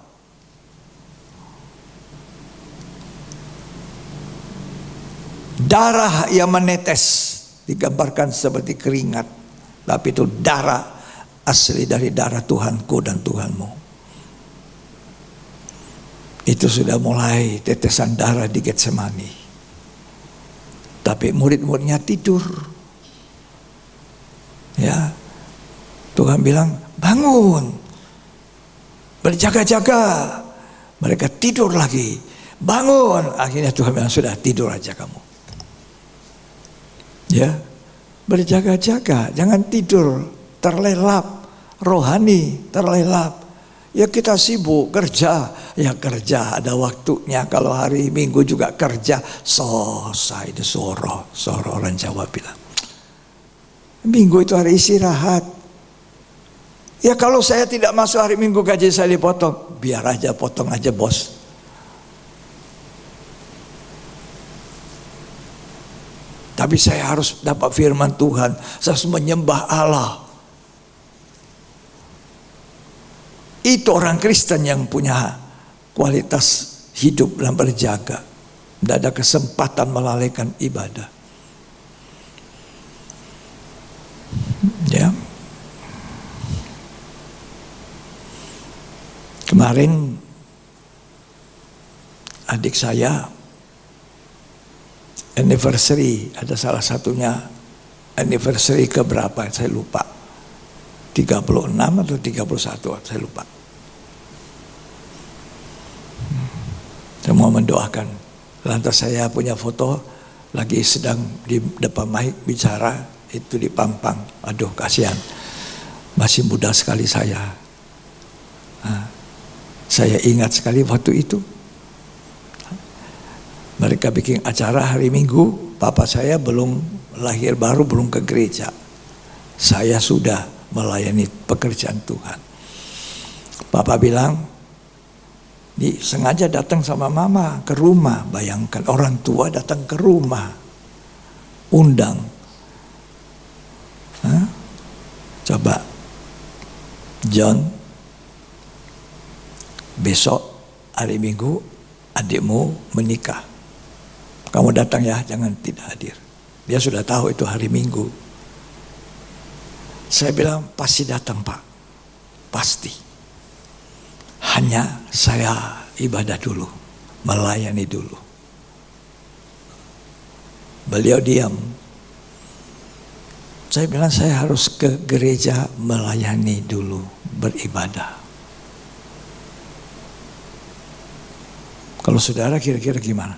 B: Darah yang menetes, digambarkan seperti keringat, tapi itu darah asli dari darah Tuhanku dan Tuhanmu. Itu sudah mulai tetesan darah di Getsemani. Tapi murid-muridnya tidur. Ya, Tuhan bilang bangun, berjaga-jaga. Mereka tidur lagi, bangun. Akhirnya Tuhan bilang sudah tidur aja kamu. Ya, berjaga-jaga, jangan tidur. Terlelap, rohani terlelap. Ya kita sibuk kerja, ya kerja ada waktunya. Kalau hari Minggu juga kerja, selesai itu soro orang Jawa bilang. Minggu itu hari istirahat. Ya kalau saya tidak masuk hari Minggu gaji saya dipotong, biar aja potong aja bos. Tapi saya harus dapat firman Tuhan, saya harus menyembah Allah. Itu orang Kristen yang punya kualitas hidup dan berjaga. Tidak ada kesempatan melalaikan ibadah. Ya. Kemarin adik saya anniversary, ada salah satunya anniversary keberapa saya lupa. 36 atau 31 saya lupa. Saya mau mendoakan. Lantas saya punya foto lagi sedang di depan mic bicara itu di Pampang. Aduh kasihan, masih muda sekali saya. Saya ingat sekali waktu itu. Mereka bikin acara hari Minggu, papa saya belum lahir baru, belum ke gereja. Saya sudah melayani pekerjaan Tuhan. Papa bilang, sengaja datang sama mama ke rumah. Bayangkan orang tua datang ke rumah, undang. Coba, John, besok hari Minggu adikmu menikah. Kamu datang ya, jangan tidak hadir. Dia sudah tahu itu hari Minggu. Saya bilang, pasti datang Pak, pasti. Hanya saya ibadah dulu, melayani dulu. Beliau diam. Saya bilang, saya harus ke gereja melayani dulu, beribadah. Kalau saudara kira-kira gimana?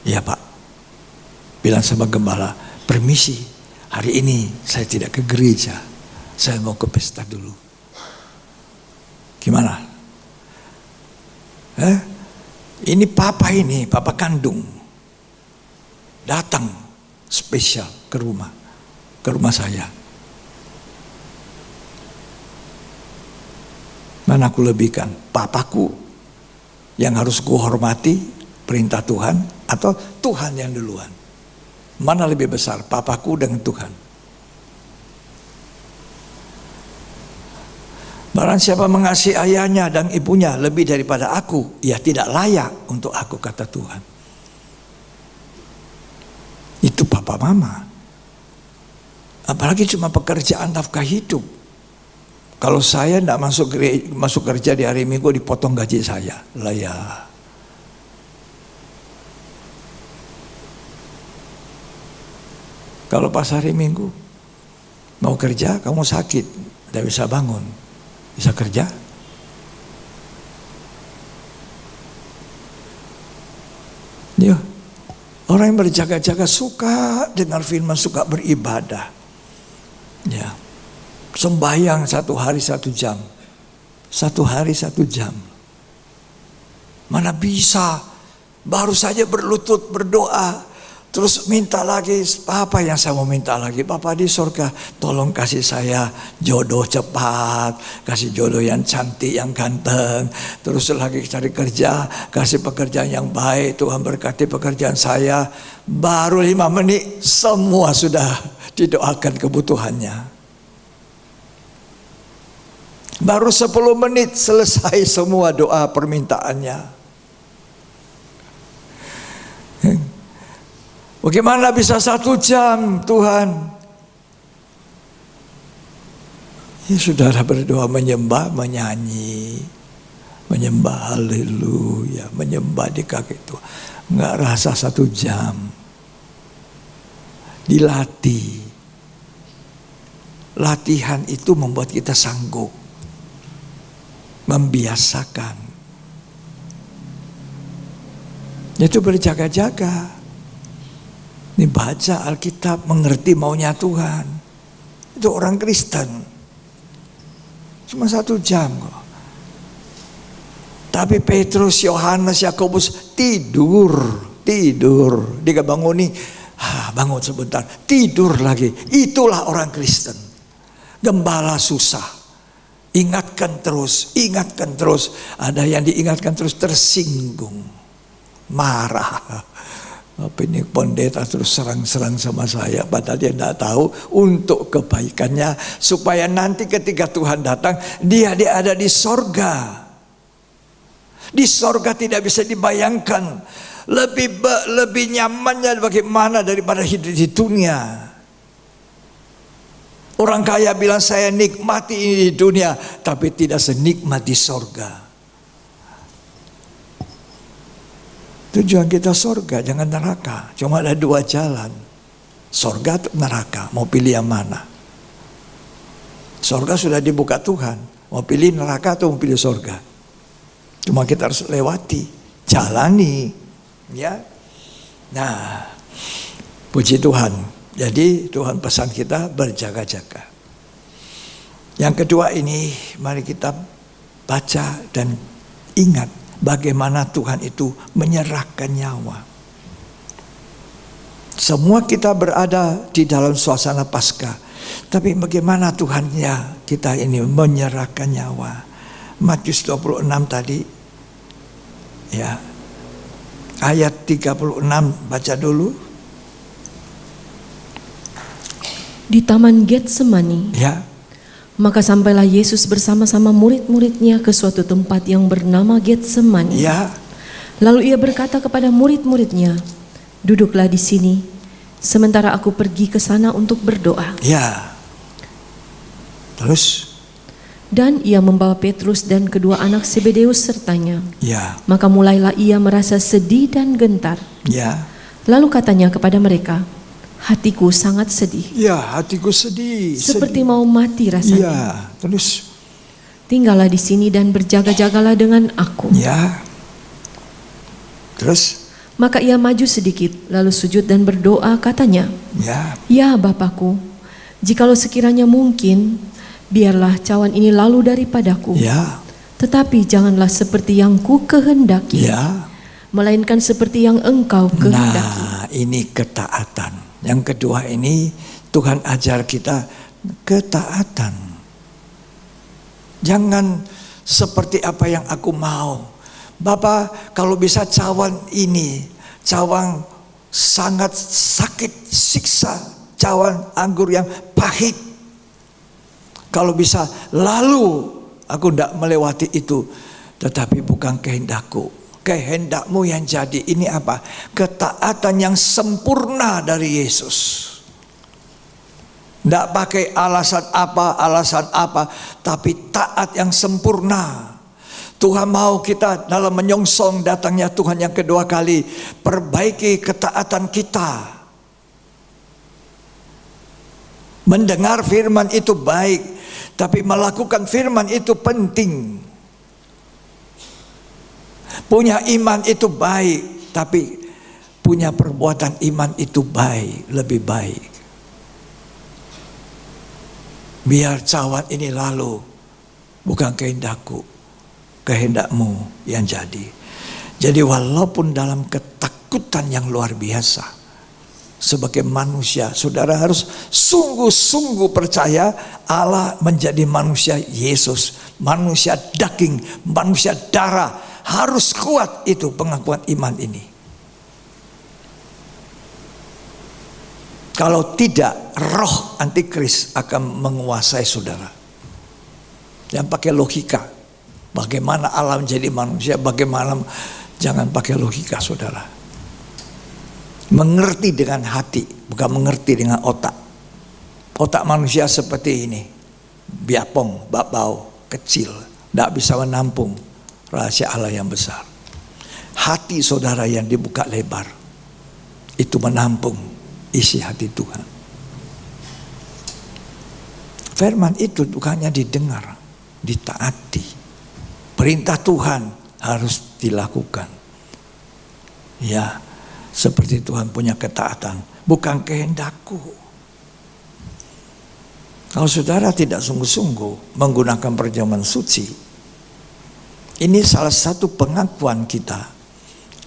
B: Iya Pak. Bilang sama gembala, permisi, hari ini saya tidak ke gereja. Saya mau ke pesta dulu. Gimana? Ini papa kandung. Datang spesial ke rumah saya. Mana aku lebihkan? Papaku yang harus ku hormati perintah Tuhan atau Tuhan yang duluan? Mana lebih besar, papaku dengan Tuhan? Barang siapa mengasihi ayahnya dan ibunya lebih daripada aku, ia tidak layak untuk aku, kata Tuhan. Itu papa mama. Apalagi cuma pekerjaan nafkah hidup. Kalau saya tidak masuk kerja di hari Minggu, dipotong gaji saya. Lah ya. Kalau pas hari Minggu mau kerja, kamu sakit, tidak bisa bangun, bisa kerja? Ya, orang yang berjaga-jaga suka dengar firman, suka beribadah. Ya, sembahyang 1 hari 1 jam, 1 hari 1 jam. Mana bisa? Baru saja berlutut berdoa. Terus minta lagi, apa yang saya mau minta lagi? Bapak di surga, tolong kasih saya jodoh cepat, kasih jodoh yang cantik, yang ganteng. Terus lagi cari kerja, kasih pekerjaan yang baik, Tuhan berkati pekerjaan saya. Baru 5 menit, semua sudah didoakan kebutuhannya. Baru 10 menit selesai semua doa permintaannya. Bagaimana bisa 1 jam Tuhan? Ya saudara berdoa, menyembah, menyanyi, menyembah haleluya, menyembah di kaki Tuhan. Enggak rasa 1 jam. Dilatih. Latihan itu membuat kita sanggup. Membiasakan. Itu berjaga-jaga. Ini baca Alkitab, mengerti maunya Tuhan. Itu orang Kristen. Cuma 1 jam kok. Tapi Petrus, Yohanes, Yakobus tidur. Dia banguni, bangun sebentar, tidur lagi. Itulah orang Kristen. Gembala susah. Ingatkan terus. Ada yang diingatkan terus tersinggung. Marah. Apa ini pendeta terus serang-serang sama saya, padahal dia tidak tahu untuk kebaikannya, supaya nanti ketika Tuhan datang dia ada di sorga. Di sorga tidak bisa dibayangkan lebih nyamannya bagaimana daripada hidup di dunia. Orang kaya bilang saya nikmati ini di dunia, tapi tidak senikmat di sorga. Tujuan kita sorga, jangan neraka. Cuma ada 2 jalan, sorga atau neraka. Mau pilih yang mana? Sorga sudah dibuka Tuhan. Mau pilih neraka atau mau pilih sorga? Cuma kita harus lewati, jalani, ya. Nah, puji Tuhan. Jadi Tuhan pesan kita berjaga-jaga. Yang kedua ini, mari kita baca dan ingat bagaimana Tuhan itu menyerahkan nyawa. Semua kita berada di dalam suasana Paskah. Tapi bagaimana Tuhannya kita ini menyerahkan nyawa. Matius 26 tadi, ya, ayat 36 baca dulu.
C: Di Taman Getsemani,
B: Ya,
C: maka sampailah Yesus bersama-sama murid-muridnya ke suatu tempat yang bernama Getsemani.
B: ya,
C: Lalu ia berkata kepada murid-muridnya, "Duduklah di sini, sementara aku pergi ke sana untuk berdoa."
B: ya. Terus,
C: Dan ia membawa Petrus dan kedua anak Zebedeus sertanya.
B: ya,
C: Maka mulailah ia merasa sedih dan gentar.
B: ya,
C: Lalu katanya kepada mereka, "Hatiku sangat sedih,
B: ya, hatiku sedih.
C: seperti
B: sedih.
C: mau mati rasanya.
B: Ya, terus,
C: Tinggallah di sini dan berjaga-jagalah dengan aku."
B: ya, terus,
C: Maka ia maju sedikit, lalu sujud dan berdoa, katanya,
B: ya,
C: "Ya Bapakku, jikalau sekiranya mungkin, biarlah cawan ini lalu daripadaku.
B: ya,
C: Tetapi janganlah seperti yang ku kehendaki,
B: ya.
C: melainkan seperti yang Engkau kehendaki."
B: Nah, ini ketaatan. Yang kedua ini Tuhan ajar kita ketaatan. Jangan seperti apa yang aku mau. Bapak, kalau bisa cawan ini, cawan sangat sakit, siksa, cawan anggur yang pahit. Kalau bisa lalu aku tidak melewati itu, tetapi bukan kehendakku, kehendakmu yang jadi. Ini apa? Ketaatan yang sempurna dari Yesus. Tidak pakai alasan apa, tapi taat yang sempurna. Tuhan mau kita dalam menyongsong datangnya Tuhan yang kedua kali, perbaiki ketaatan kita. Mendengar firman itu baik, tapi melakukan firman itu penting. Punya iman itu baik, tapi punya perbuatan iman itu baik, lebih baik. Biar cawan ini lalu, bukan kehendakku, kehendakmu yang jadi. Jadi walaupun dalam ketakutan yang luar biasa, sebagai manusia, saudara harus sungguh-sungguh percaya Allah menjadi manusia Yesus, manusia daging, manusia darah. Harus kuat itu pengakuan iman ini. Kalau tidak, roh antikris akan menguasai saudara. Jangan pakai logika. Bagaimana Allah menjadi manusia, bagaimana, jangan pakai logika saudara. Mengerti dengan hati, bukan mengerti dengan otak. Otak manusia seperti ini, biapong, babau, kecil, tidak bisa menampung rahasia Allah yang besar. Hati saudara yang dibuka lebar, itu menampung isi hati Tuhan. Firman itu bukannya didengar, ditaati. Perintah Tuhan harus dilakukan. Ya, seperti Tuhan punya ketaatan, bukan kehendakku. Kalau saudara tidak sungguh-sungguh menggunakan perjamuan suci, ini salah satu pengakuan kita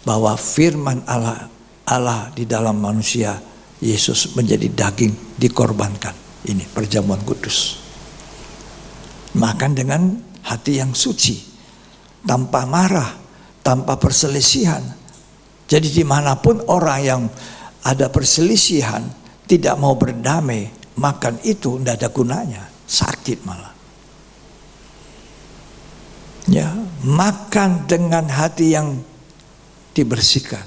B: bahwa firman Allah di dalam manusia Yesus menjadi daging, dikorbankan. Ini perjamuan kudus. Makan dengan hati yang suci, tanpa marah, tanpa perselisihan. Jadi dimanapun orang yang ada perselisihan, tidak mau berdamai, makan itu tidak ada gunanya, sakit malah. Ya, makan dengan hati yang dibersihkan.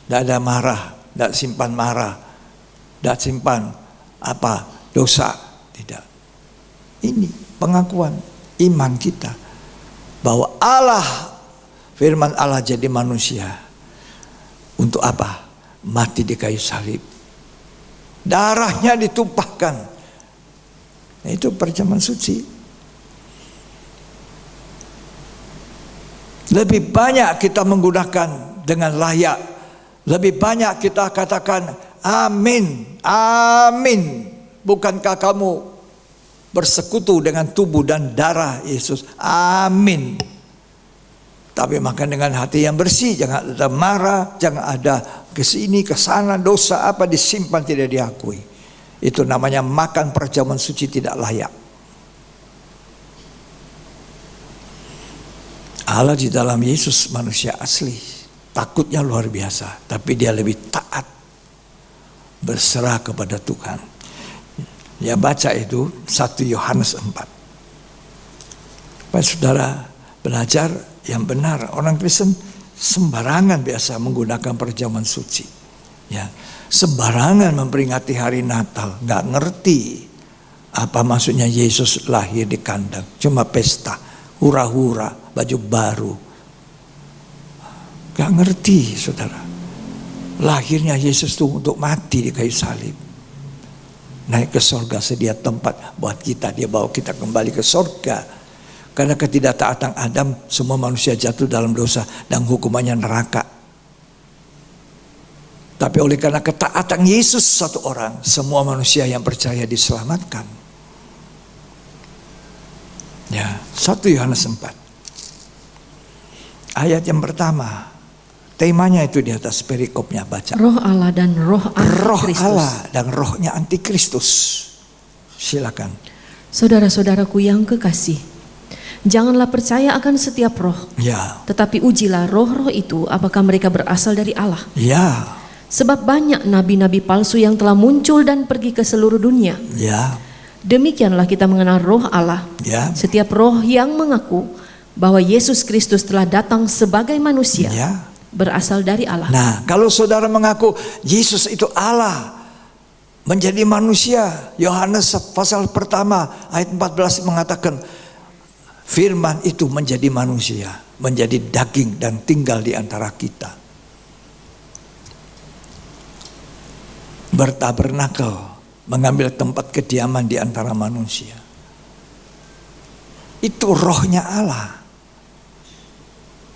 B: Tidak ada marah, tidak simpan marah, tidak simpan dosa, tidak. Ini pengakuan iman kita bahwa Allah, firman Allah jadi manusia. Untuk apa? Mati di kayu salib. Darahnya ditumpahkan. Nah, itu perjamuan suci. Lebih banyak kita menggunakan dengan layak. Lebih banyak kita katakan amin, amin. Bukankah kamu bersekutu dengan tubuh dan darah Yesus? Amin. Tapi makan dengan hati yang bersih, jangan ada marah, jangan ada ke sini, ke sana, dosa apa disimpan tidak diakui. Itu namanya makan perjamuan suci tidak layak. Allah di dalam Yesus manusia asli, takutnya luar biasa, tapi dia lebih taat, berserah kepada Tuhan. Ya baca itu 1 Yohanes 4. Supaya saudara belajar yang benar. Orang Kristen sembarangan biasa menggunakan perjamuan suci. Ya, sembarangan memperingati hari Natal, nggak ngerti apa maksudnya Yesus lahir di kandang. Cuma pesta, hura-hura, baju baru. Nggak ngerti, saudara. Lahirnya Yesus itu untuk mati di kayu salib. Naik ke sorga, sedia tempat buat kita. Dia bawa kita kembali ke sorga. Karena ketidaktaatan Adam, semua manusia jatuh dalam dosa dan hukumannya neraka. Tapi oleh karena ketaatan Yesus satu orang, semua manusia yang percaya diselamatkan. Ya, 1 Yohanes 4. Ayat yang pertama, temanya itu di atas perikopnya, baca.
C: Roh Allah dan roh antikristus.
B: Roh Allah dan rohnya antikristus. Silakan.
C: Saudara-saudaraku yang kekasih, janganlah percaya akan setiap roh,
B: ya,
C: tetapi ujilah roh-roh itu apakah mereka berasal dari Allah.
B: Ya.
C: Sebab banyak nabi-nabi palsu yang telah muncul dan pergi ke seluruh dunia.
B: Ya.
C: Demikianlah kita mengenal roh Allah.
B: Ya.
C: Setiap roh yang mengaku bahwa Yesus Kristus telah datang sebagai manusia,
B: Ya.
C: berasal dari Allah.
B: Nah, kalau saudara mengaku Yesus itu Allah, menjadi manusia, Yohanes pasal pertama ayat 14 mengatakan, firman itu menjadi manusia, menjadi daging dan tinggal di antara kita. Bertabernakel, mengambil tempat kediaman di antara manusia. Itu rohnya Allah.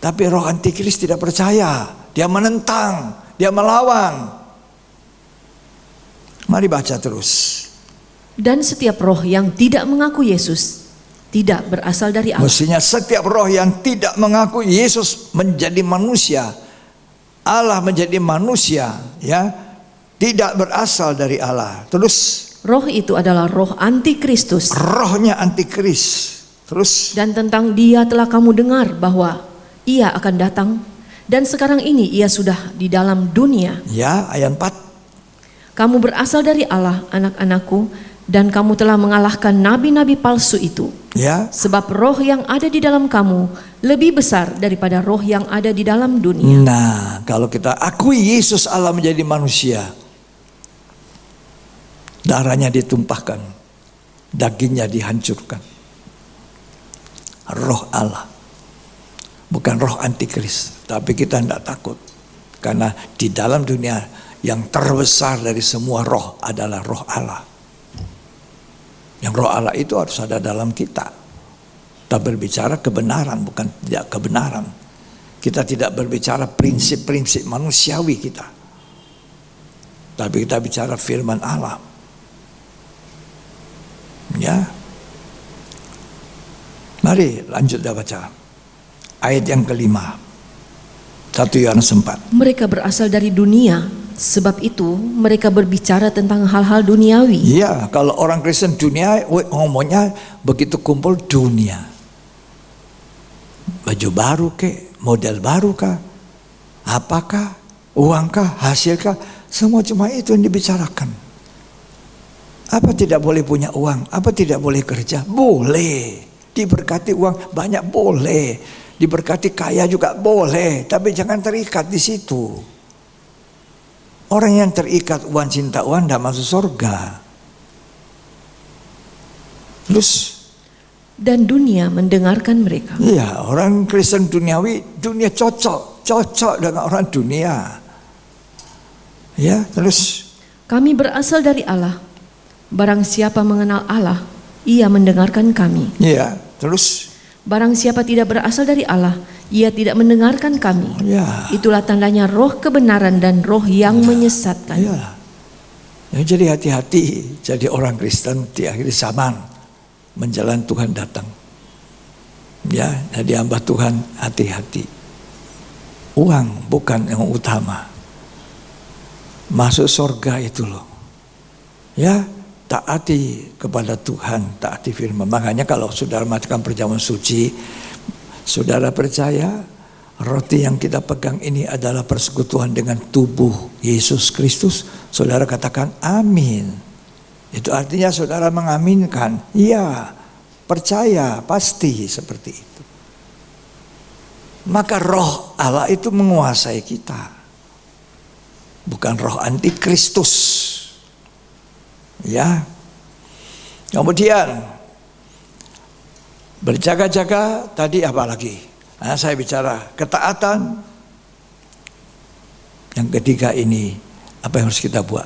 B: Tapi roh antikris tidak percaya, dia menentang, dia melawan. Mari baca terus.
C: Dan setiap roh yang tidak mengaku Yesus tidak berasal dari Allah.
B: Mestinya setiap roh yang tidak mengaku Yesus menjadi manusia, Allah menjadi manusia, ya, tidak berasal dari Allah. Terus
C: roh itu adalah roh antikristus.
B: Rohnya antikris. Terus
C: dan tentang dia telah kamu dengar bahwa ia akan datang dan sekarang ini ia sudah di dalam dunia.
B: Ya, ayat 4.
C: Kamu berasal dari Allah, anak-anakku, dan kamu telah mengalahkan nabi-nabi palsu itu.
B: Ya.
C: Sebab roh yang ada di dalam kamu lebih besar daripada roh yang ada di dalam dunia.
B: Nah, kalau kita akui Yesus Allah menjadi manusia, darahnya ditumpahkan, dagingnya dihancurkan. Roh Allah, bukan roh antikris. Tapi kita tidak takut, karena di dalam dunia yang terbesar dari semua roh adalah roh Allah. Yang roh Allah itu harus ada dalam kita. Kita berbicara kebenaran, bukan tidak kebenaran. Kita tidak berbicara prinsip-prinsip manusiawi kita, tapi kita bicara firman Allah. Ya. Mari lanjut baca. Ayat yang kelima. 1 Yohanes 4.
C: Mereka berasal dari dunia, sebab itu mereka berbicara tentang hal-hal duniawi.
B: Iya, kalau orang Kristen dunia ngomongnya begitu kumpul dunia. Baju baru ke, model baru kah? Apakah? Uangkah? Hasilkah? Semua cuma itu yang dibicarakan. Apa tidak boleh punya uang? Apa tidak boleh kerja? Boleh. Diberkati uang banyak boleh. Diberkati kaya juga boleh. Tapi jangan terikat di situ. Orang yang terikat uang, cinta uang tidak masuk surga. Terus
C: dan dunia mendengarkan mereka.
B: Iya, orang Kristen duniawi, dunia cocok dengan orang dunia. Ya, terus
C: kami berasal dari Allah. Barang siapa mengenal Allah, ia mendengarkan kami.
B: Iya, terus
C: barang siapa tidak berasal dari Allah, ia tidak mendengarkan kami.
B: Ya.
C: Itulah tandanya roh kebenaran dan roh yang menyesatkan.
B: Ya. Ya, jadi hati-hati jadi orang Kristen di akhir zaman menjelang Tuhan datang. Ya, jadi hamba Tuhan hati-hati. Uang bukan yang utama. masuk surga itu loh. Ya, taati kepada Tuhan, taati firman. Makanya kalau saudara melakukan perjamuan suci, saudara percaya roti yang kita pegang ini adalah persekutuan dengan tubuh Yesus Kristus, saudara katakan amin. Itu artinya saudara mengaminkan, iya, percaya, pasti seperti itu. Maka roh Allah itu menguasai kita, bukan roh antikristus. Ya. Kemudian berjaga-jaga tadi apa lagi? Nah, saya bicara ketaatan. Yang ketiga ini, apa yang harus kita buat?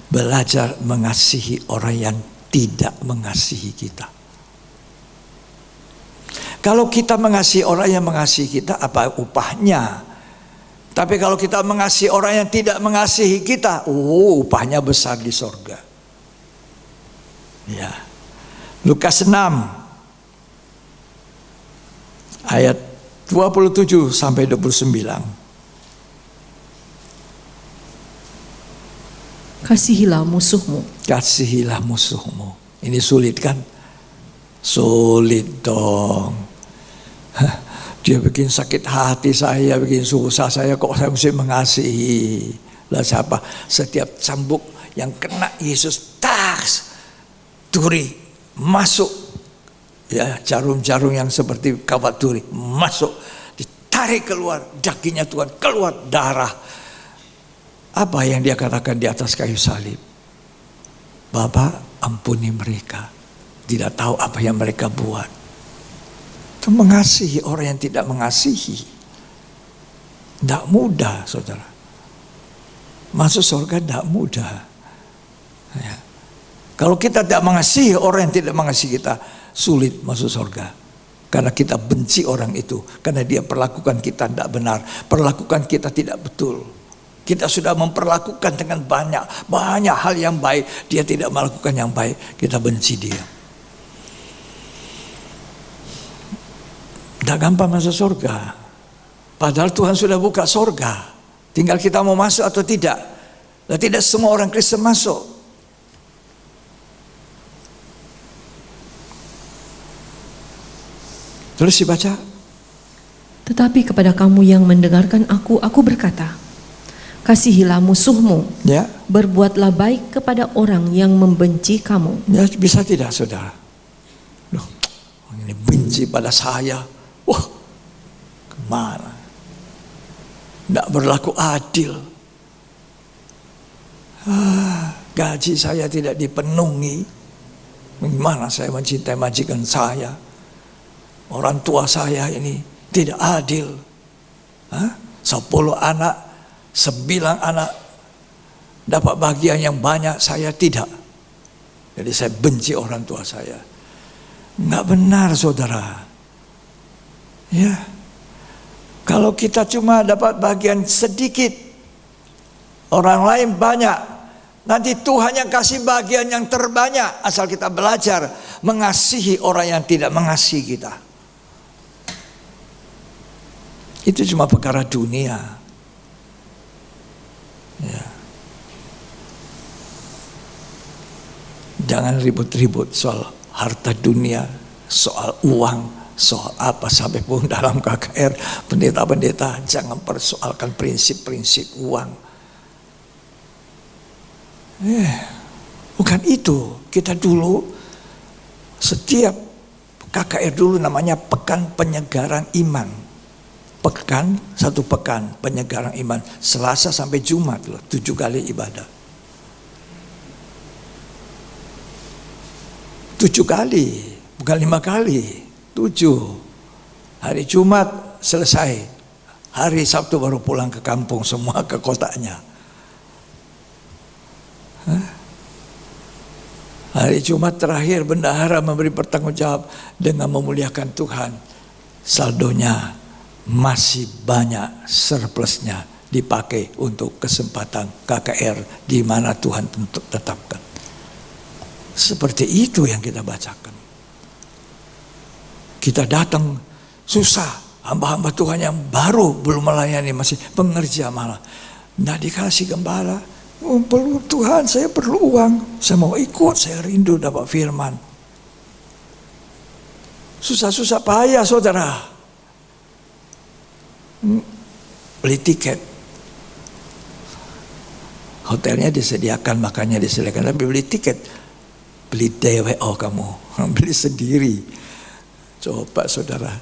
B: Belajar mengasihi orang yang tidak mengasihi kita. Kalau kita mengasihi orang yang mengasihi kita, apa upahnya? Tapi kalau kita mengasihi orang yang tidak mengasihi kita, upahnya besar di sorga. Ya. Lukas 6 ayat 27 sampai 29.
C: Kasihilah musuhmu.
B: Kasihilah musuhmu. Ini sulit kan? Sulit dong. Dia bikin sakit hati saya, bikin susah saya, kok saya mesti mengasihi. Lah siapa? Setiap cambuk yang kena Yesus, tas, duri, masuk. Ya, jarum-jarum yang seperti kawat duri, masuk. Ditarik keluar, dagingnya Tuhan, keluar darah. Apa yang dia katakan di atas kayu salib? Bapa, ampuni mereka. Tidak tahu apa yang mereka buat. Itu mengasihi orang yang tidak mengasihi. Tidak mudah, saudara. Masuk surga tidak mudah. Ya. Kalau kita tidak mengasihi orang yang tidak mengasihi kita, sulit masuk surga. Karena kita benci orang itu. Karena dia perlakukan kita tidak benar. Perlakukan kita tidak betul. Kita sudah memperlakukan dengan banyak hal yang baik. Dia tidak melakukan yang baik. Kita benci dia. Tidak gampang masuk surga. Padahal Tuhan sudah buka surga. Tinggal kita mau masuk atau tidak. Dan tidak semua orang Kristen masuk. Terus dibaca.
C: Tetapi kepada kamu yang mendengarkan aku berkata, kasihilah musuhmu,
B: Ya.
C: berbuatlah baik kepada orang yang membenci kamu.
B: Ya, bisa tidak, saudara? Loh, ini benci pada saya. Wah, kemana? Tidak berlaku adil. Gaji saya tidak dipenuhi. Bagaimana saya mencintai majikan saya? Orang tua saya ini tidak adil. 10 anak, 9 anak dapat bagian yang banyak, saya tidak. Jadi saya benci orang tua saya. Nggak benar, saudara. Ya, kalau kita cuma dapat bagian sedikit, orang lain banyak, nanti Tuhan yang kasih bagian yang terbanyak. Asal kita belajar mengasihi orang yang tidak mengasihi kita. Itu cuma perkara dunia. Ya. Jangan ribut-ribut soal harta dunia, soal uang, soal apa. Sampai pun dalam KKR, pendeta-pendeta jangan persoalkan prinsip-prinsip uang. Bukan itu. Kita dulu setiap KKR dulu namanya Pekan Penyegaran Iman. Satu pekan penyegaran iman, Selasa sampai Jumat loh, 7 kali ibadah. 7 kali, bukan 5 kali, 7. Hari Jumat selesai, hari Sabtu baru pulang ke kampung, semua ke kotanya. Hari Jumat terakhir bendahara memberi pertanggungjawab dengan memuliakan Tuhan. Saldonya masih banyak, surplusnya dipakai untuk kesempatan KKR di mana Tuhan tetapkan. Seperti itu yang kita bacakan. Kita datang susah, hamba-hamba Tuhan yang baru belum melayani, masih pengerja malah. Nah, dikasih gembala, Tuhan, saya perlu uang, saya mau ikut, saya rindu dapat firman. Susah-susah payah saudara. Beli tiket. Hotelnya disediakan, makannya disediakan, tapi beli tiket. Beli DWO kamu, beli sendiri. Coba saudara.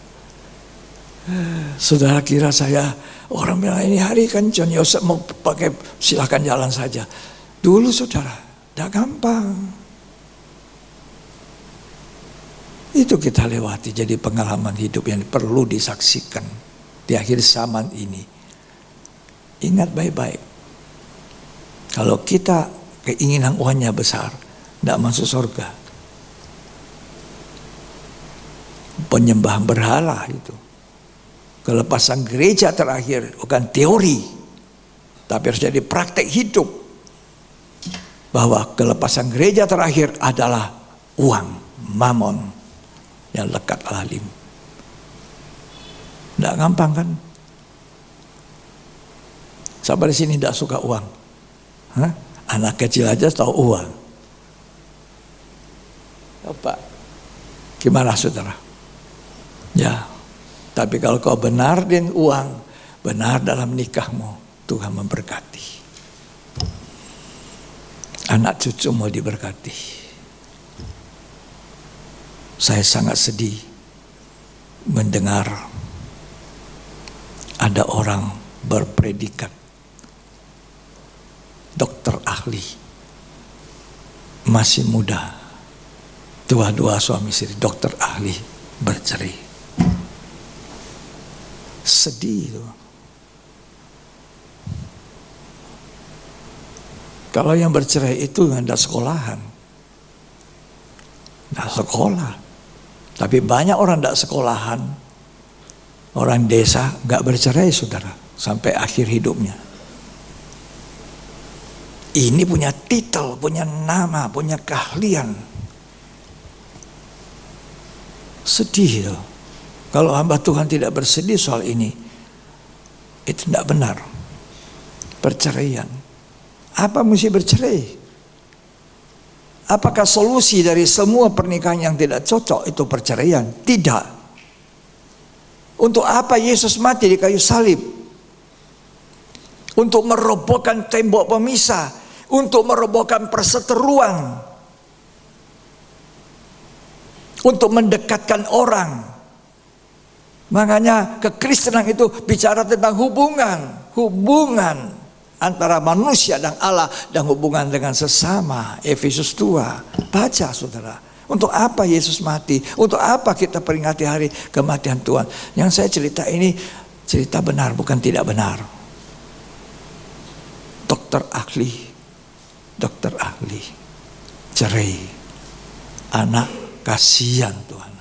B: Saudara kira saya, orang bilang ini hari kan John Yosef mau pakai, silakan jalan saja. Dulu saudara, tidak gampang. Itu kita lewati, jadi pengalaman hidup yang perlu disaksikan di akhir zaman ini. Ingat baik-baik, kalau kita keinginan uangnya besar, tidak masuk surga. Penyembahan berhala itu. Kelepasan gereja terakhir bukan teori, tapi harus jadi praktek hidup. Bahwa kelepasan gereja terakhir adalah uang, mamon, yang lekat lalim. Tidak gampang kan? Sampai di sini tidak suka uang. Hah? Anak kecil aja tahu uang. Coba, gimana saudara? Ya, tapi kalau kau benar dengan uang, benar dalam nikahmu, Tuhan memberkati. Anak cucumu diberkati. Saya sangat sedih mendengar ada orang berpredikat dokter ahli, masih muda, dua-dua suami istri dokter ahli bercerai. Sedih itu. Kalau yang bercerai itu tidak sekolahan, tidak sekolah. Tapi banyak orang tidak sekolahan, orang desa nggak bercerai saudara sampai akhir hidupnya. Ini punya titel, punya nama, punya keahlian. Sedih itu. Kalau hamba Tuhan tidak bersedih soal ini, itu tidak benar. Perceraian. Apa mesti bercerai? Apakah solusi dari semua pernikahan yang tidak cocok itu perceraian? Tidak. Untuk apa Yesus mati di kayu salib? Untuk merobohkan tembok pemisah, untuk merobohkan perseteruan, untuk mendekatkan orang. Makanya kekristenan itu bicara tentang hubungan antara manusia dan Allah dan hubungan dengan sesama. Efesus 2. Baca saudara. Untuk apa Yesus mati? Untuk apa kita peringati hari kematian Tuhan? Yang saya cerita ini cerita benar, bukan tidak benar. Dokter ahli cerai, anak kasihan Tuhan.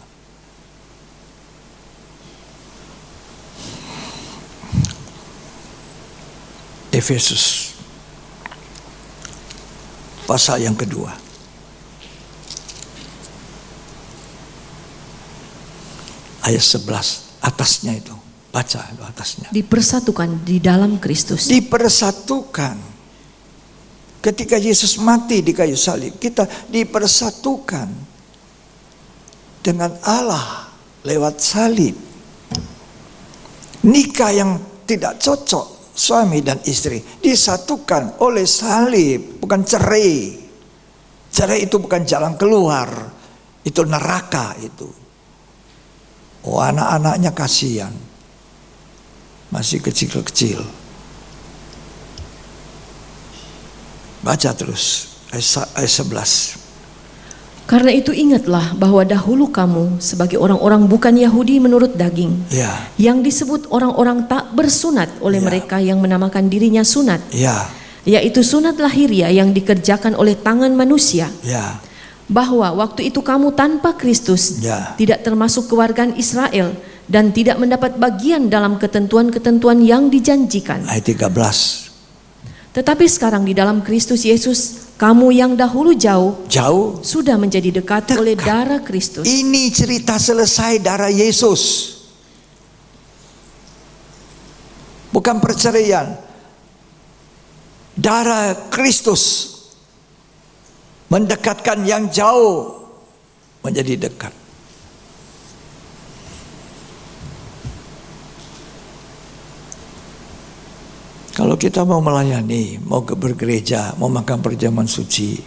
B: Efesus pasal yang kedua, ayat 11 atasnya itu, baca itu atasnya.
C: Dipersatukan di dalam Kristus.
B: Dipersatukan. Ketika Yesus mati di kayu salib, kita dipersatukan dengan Allah lewat salib. Nikah yang tidak cocok suami dan istri disatukan oleh salib, bukan cerai. Cerai itu bukan jalan keluar, itu neraka itu. Oh, anak-anaknya kasihan, masih kecil-kecil. Baca terus ayat 11.
C: Karena itu ingatlah bahwa dahulu kamu sebagai orang-orang bukan Yahudi menurut daging, yang disebut orang-orang tak bersunat oleh mereka yang menamakan dirinya sunat, yaitu sunat lahiriah yang dikerjakan oleh tangan manusia, bahwa waktu itu kamu tanpa Kristus, tidak termasuk kewargaan Israel, dan tidak mendapat bagian dalam ketentuan-ketentuan yang dijanjikan.
B: Ayat 13.
C: Tetapi sekarang di dalam Kristus Yesus, kamu yang dahulu jauh sudah menjadi dekat oleh darah Kristus.
B: Ini cerita selesai darah Yesus. Bukan perceraian. Darah Kristus mendekatkan yang jauh menjadi dekat. Kalau kita mau melayani, mau bergereja, mau makan perjamuan suci,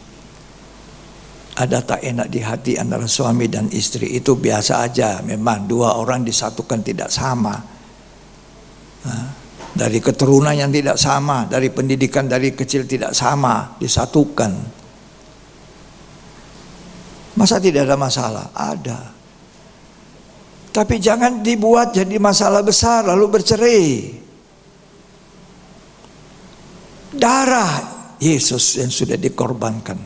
B: ada tak enak di hati antara suami dan istri, itu biasa aja. Memang dua orang disatukan tidak sama. Dari keturunan yang tidak sama, dari pendidikan dari kecil tidak sama, disatukan. Masa tidak ada masalah? Ada. Tapi jangan dibuat jadi masalah besar lalu bercerai. Darah Yesus yang sudah dikorbankan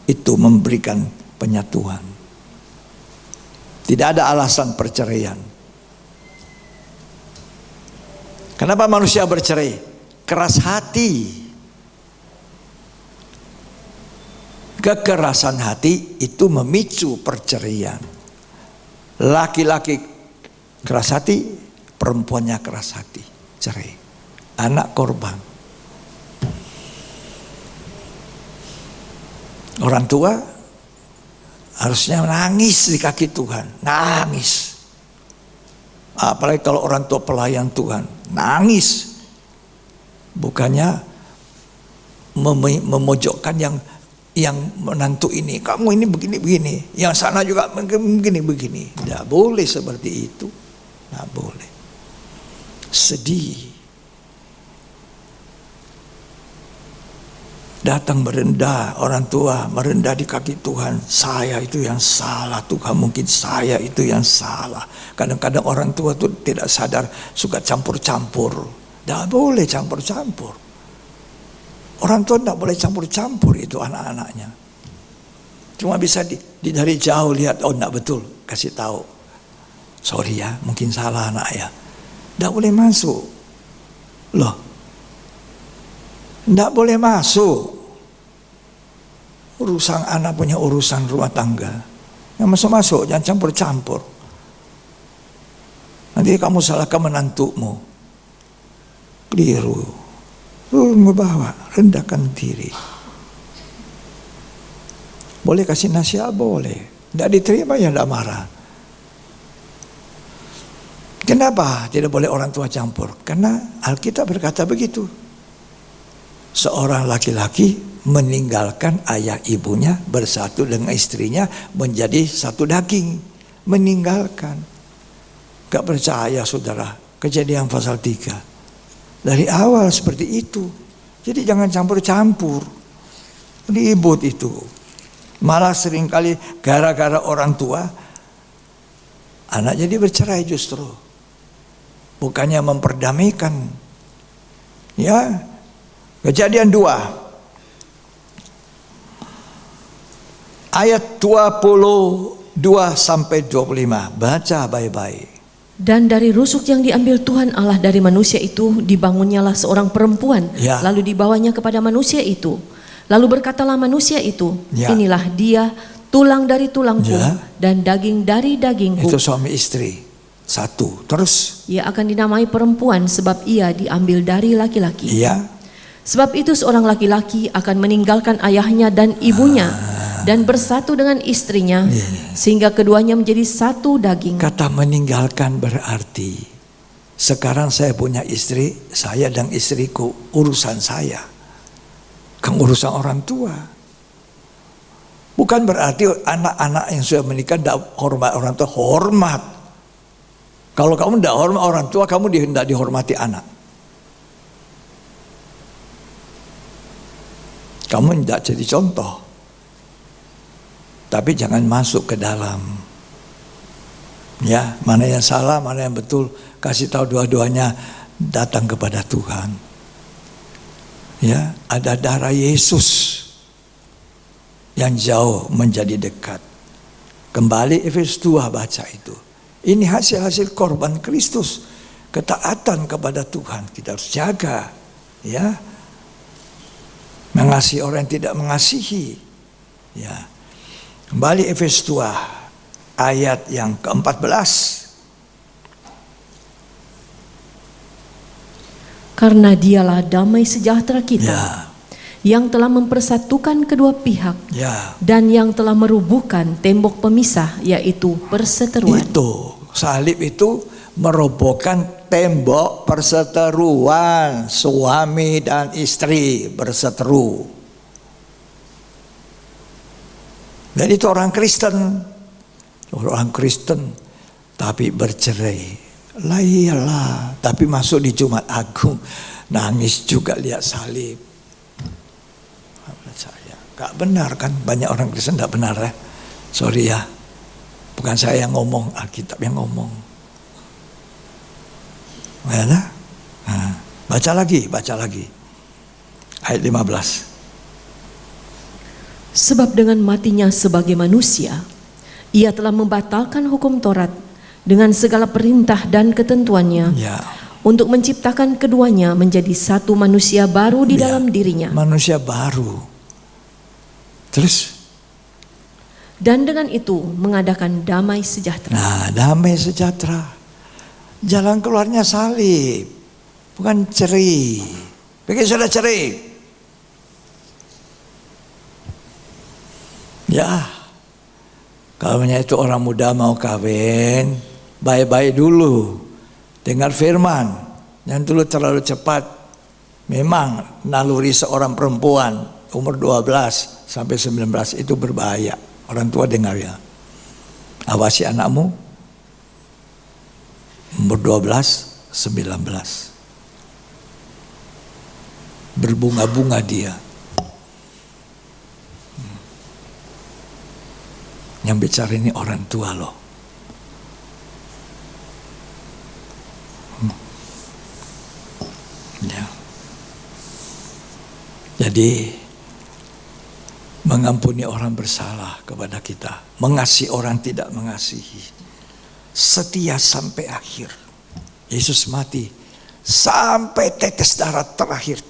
B: itu memberikan penyatuan. Tidak ada alasan perceraian. Kenapa manusia bercerai? Keras hati. Kekerasan hati itu memicu perceraian. Laki-laki keras hati, perempuannya keras hati, cerai. Anak korban. Orang tua harusnya nangis di kaki Tuhan, nangis. Apalagi kalau orang tua pelayan Tuhan, nangis. Bukannya memojokkan yang menantu ini, kamu ini begini-begini, yang sana juga begini-begini. Tidak boleh seperti itu. Tidak boleh. Sedih. Datang merendah, orang tua merendah di kaki Tuhan. Saya itu yang salah Tuhan, mungkin saya itu yang salah. Kadang-kadang orang tua itu tidak sadar, suka campur-campur. Tidak boleh campur-campur. Orang tua tidak boleh campur-campur itu anak-anaknya. Cuma bisa dari jauh lihat, oh tidak betul, kasih tahu. Sorry ya, mungkin salah anak ya. Tidak boleh masuk. Loh, tidak boleh masuk. Urusan anak punya urusan rumah tangga. Yang masuk-masuk, jangan campur-campur. Nanti kamu salahkan menantumu. Keliru. Ngebawa, rendahkan diri. Boleh kasih nasihat, boleh. Tidak diterima ya tidak marah. Kenapa tidak boleh orang tua campur? Karena Alkitab berkata begitu. Seorang laki-laki meninggalkan ayah ibunya, bersatu dengan istrinya, menjadi satu daging. Meninggalkan. Gak percaya saudara, Kejadian pasal 3. Dari awal seperti itu. Jadi jangan campur-campur. Ribut itu. Malah seringkali gara-gara orang tua, anak jadi bercerai justru. Bukannya memperdamaikan. Ya. Kejadian 2. Ayat 22 sampai 25. Baca baik-baik.
C: Dan dari rusuk yang diambil Tuhan Allah dari manusia itu, dibangunnyalah seorang perempuan, lalu dibawanya kepada manusia itu. Lalu berkatalah manusia itu, inilah dia, tulang dari tulangku dan daging dari dagingku.
B: Itu suami istri, satu. Terus?
C: Ia akan dinamai perempuan sebab ia diambil dari laki-laki. Sebab itu seorang laki-laki akan meninggalkan ayahnya dan ibunya, dan bersatu dengan istrinya, sehingga keduanya menjadi satu daging.
B: Kata meninggalkan berarti sekarang saya punya istri, saya dan istriku urusan saya, bukan urusan orang tua. Bukan berarti anak-anak yang sudah menikah tidak hormat orang tua. Hormat. Kalau kamu tidak hormat orang tua, kamu tidak dihormati anak. Kamu tidak jadi contoh. Tapi jangan masuk ke dalam. Ya, mana yang salah, mana yang betul, kasih tahu dua-duanya, datang kepada Tuhan. Ya, ada darah Yesus yang jauh menjadi dekat. Kembali Efesus 2 baca itu. Ini hasil-hasil korban Kristus, ketaatan kepada Tuhan. Kita harus jaga, ya. Mengasihi orang yang tidak mengasihi. Ya. Kembali Efesus 2 ayat yang ke-14.
C: Karena dialah damai sejahtera kita,
B: Ya,
C: yang telah mempersatukan kedua pihak
B: ya.
C: dan yang telah merubuhkan tembok pemisah, yaitu perseteruan.
B: Itu salib itu merobohkan tembok perseteruan suami dan istri berseteru. Dan itu orang Kristen tapi bercerai. Lah iyalah, tapi masuk di Jumat Agung nangis juga lihat salib. Saya gak benar kan, banyak orang Kristen gak benar ya. Sorry ya, bukan saya yang ngomong, Alkitab yang ngomong. Mana? Nah, baca lagi ayat 15.
C: Sebab dengan matinya sebagai manusia, ia telah membatalkan hukum Taurat dengan segala perintah dan ketentuannya,
B: Ya,
C: untuk menciptakan keduanya menjadi satu manusia baru di dalam dirinya.
B: manusia baru. Terus?
C: Dan dengan itu mengadakan damai sejahtera.
B: Nah, damai sejahtera. Jalan keluarnya salib, bukan cerai. Pikir sudah cerai. Ya, kalau itu orang muda mau kawin, baik-baik dulu. Dengar firman, jangan dulu terlalu cepat. Memang naluri seorang perempuan umur 12 sampai 19 itu berbahaya. Orang tua dengar ya. Awasi anakmu umur 12, 19. Berbunga-bunga dia. Yang bicara ini orang tua loh. Ya. Jadi mengampuni orang bersalah kepada kita, mengasihi orang tidak mengasihi, setia sampai akhir. Yesus mati sampai tetes darah terakhir,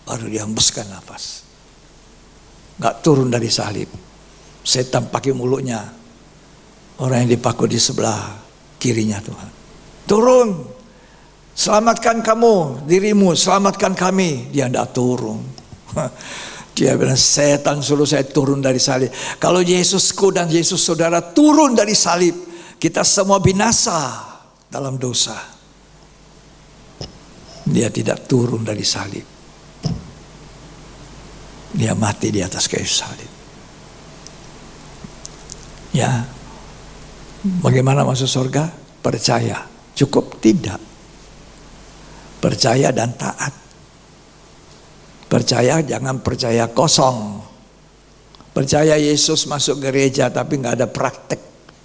B: baru dia hembuskan nafas. Gak turun dari salib. Setan pakai mulutnya, orang yang dipaku di sebelah kirinya Tuhan. Turun, selamatkan kamu, dirimu, selamatkan kami. Dia tidak turun. Dia bilang, setan suruh saya turun dari salib. Kalau Yesusku dan Yesus saudara turun dari salib, kita semua binasa dalam dosa. Dia tidak turun dari salib. Dia mati di atas kayu salib. Ya, bagaimana masuk surga? Percaya, cukup tidak. Percaya dan taat. Percaya, jangan percaya kosong. Percaya Yesus masuk gereja tapi nggak ada praktek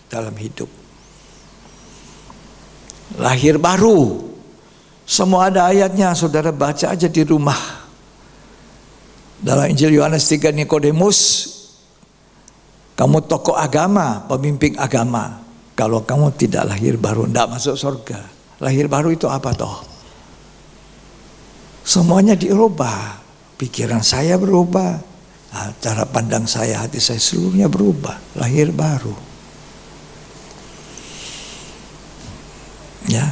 B: dalam hidup. Lahir baru, semua ada ayatnya, saudara baca aja di rumah. Dalam Injil Yohanes 3, Nikodemus, kamu tokoh agama, pemimpin agama. Kalau kamu tidak lahir baru, tidak masuk surga. Lahir baru itu apa toh? Semuanya dirubah. Pikiran saya berubah. Cara pandang saya, hati saya seluruhnya berubah. Lahir baru. Ya.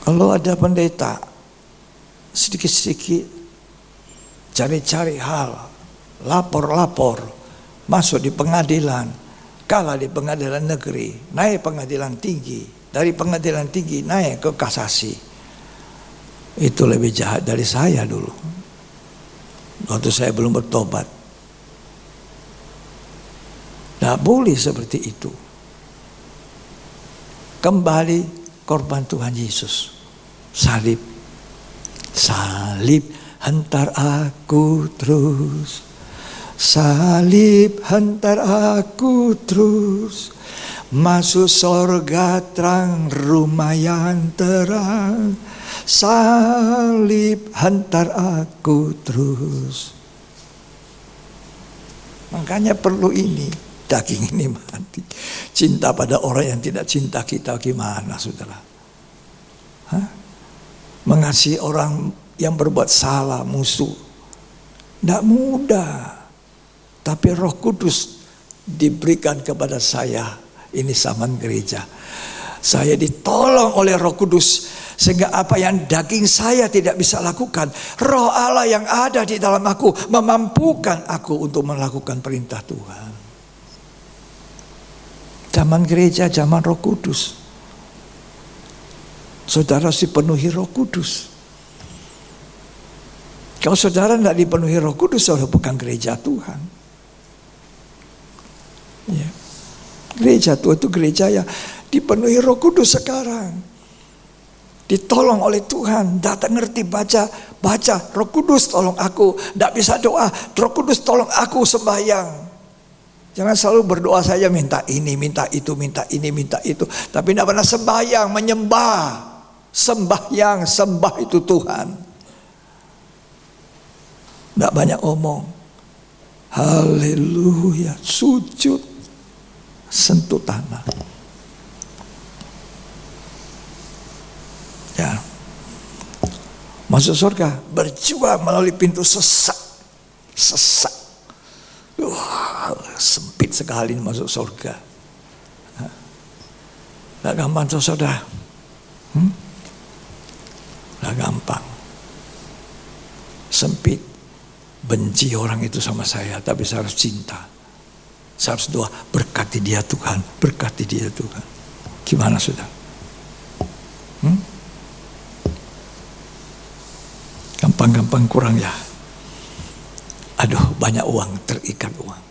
B: Kalau ada pendeta, sedikit-sedikit cari-cari hal, lapor-lapor, masuk di pengadilan, kalah di pengadilan negeri, naik pengadilan tinggi, dari pengadilan tinggi naik ke kasasi. Itu lebih jahat dari saya dulu, waktu saya belum bertobat. Tidak boleh seperti itu. Kembali korban Tuhan Yesus, salib, salib hantar aku terus. Salib hantar aku terus, masuk sorga terang rumah yang terang. Salib hantar aku terus. Makanya perlu ini, daging ini mati. Cinta pada orang yang tidak cinta kita gimana saudara? Hah? Mengasihi orang yang berbuat salah, musuh, tidak mudah. Tapi Roh Kudus diberikan kepada saya, ini zaman gereja. Saya ditolong oleh Roh Kudus, sehingga apa yang daging saya tidak bisa lakukan, Roh Allah yang ada di dalam aku memampukan aku untuk melakukan perintah Tuhan. Zaman gereja, zaman Roh Kudus. Saudara harus dipenuhi Roh Kudus. Kalau saudara tidak dipenuhi Roh Kudus, saudara bukan gereja Tuhan. Ya. Gereja Tuhan itu gereja yang dipenuhi Roh Kudus sekarang. Ditolong oleh Tuhan, datang ngerti baca, Roh Kudus tolong aku. Tidak bisa doa, Roh Kudus tolong aku sembahyang. Jangan selalu berdoa saja, minta ini, minta itu, minta ini, minta itu. Tapi tidak pernah sembahyang, menyembah. Sembah itu Tuhan. Tidak banyak omong. Haleluya, sujud, sentuh tanah. Ya, masuk surga, berjuang melalui pintu sesak. Sempit sekali masuk surga. Tidak gampang saudara. Tidak gampang. Sempit. Benci orang itu sama saya, tapi saya harus cinta. Saya harus doa, berkati dia Tuhan, berkati dia Tuhan. Gimana sudah? Gampang-gampang kurang ya. Aduh, banyak uang, terikat uang.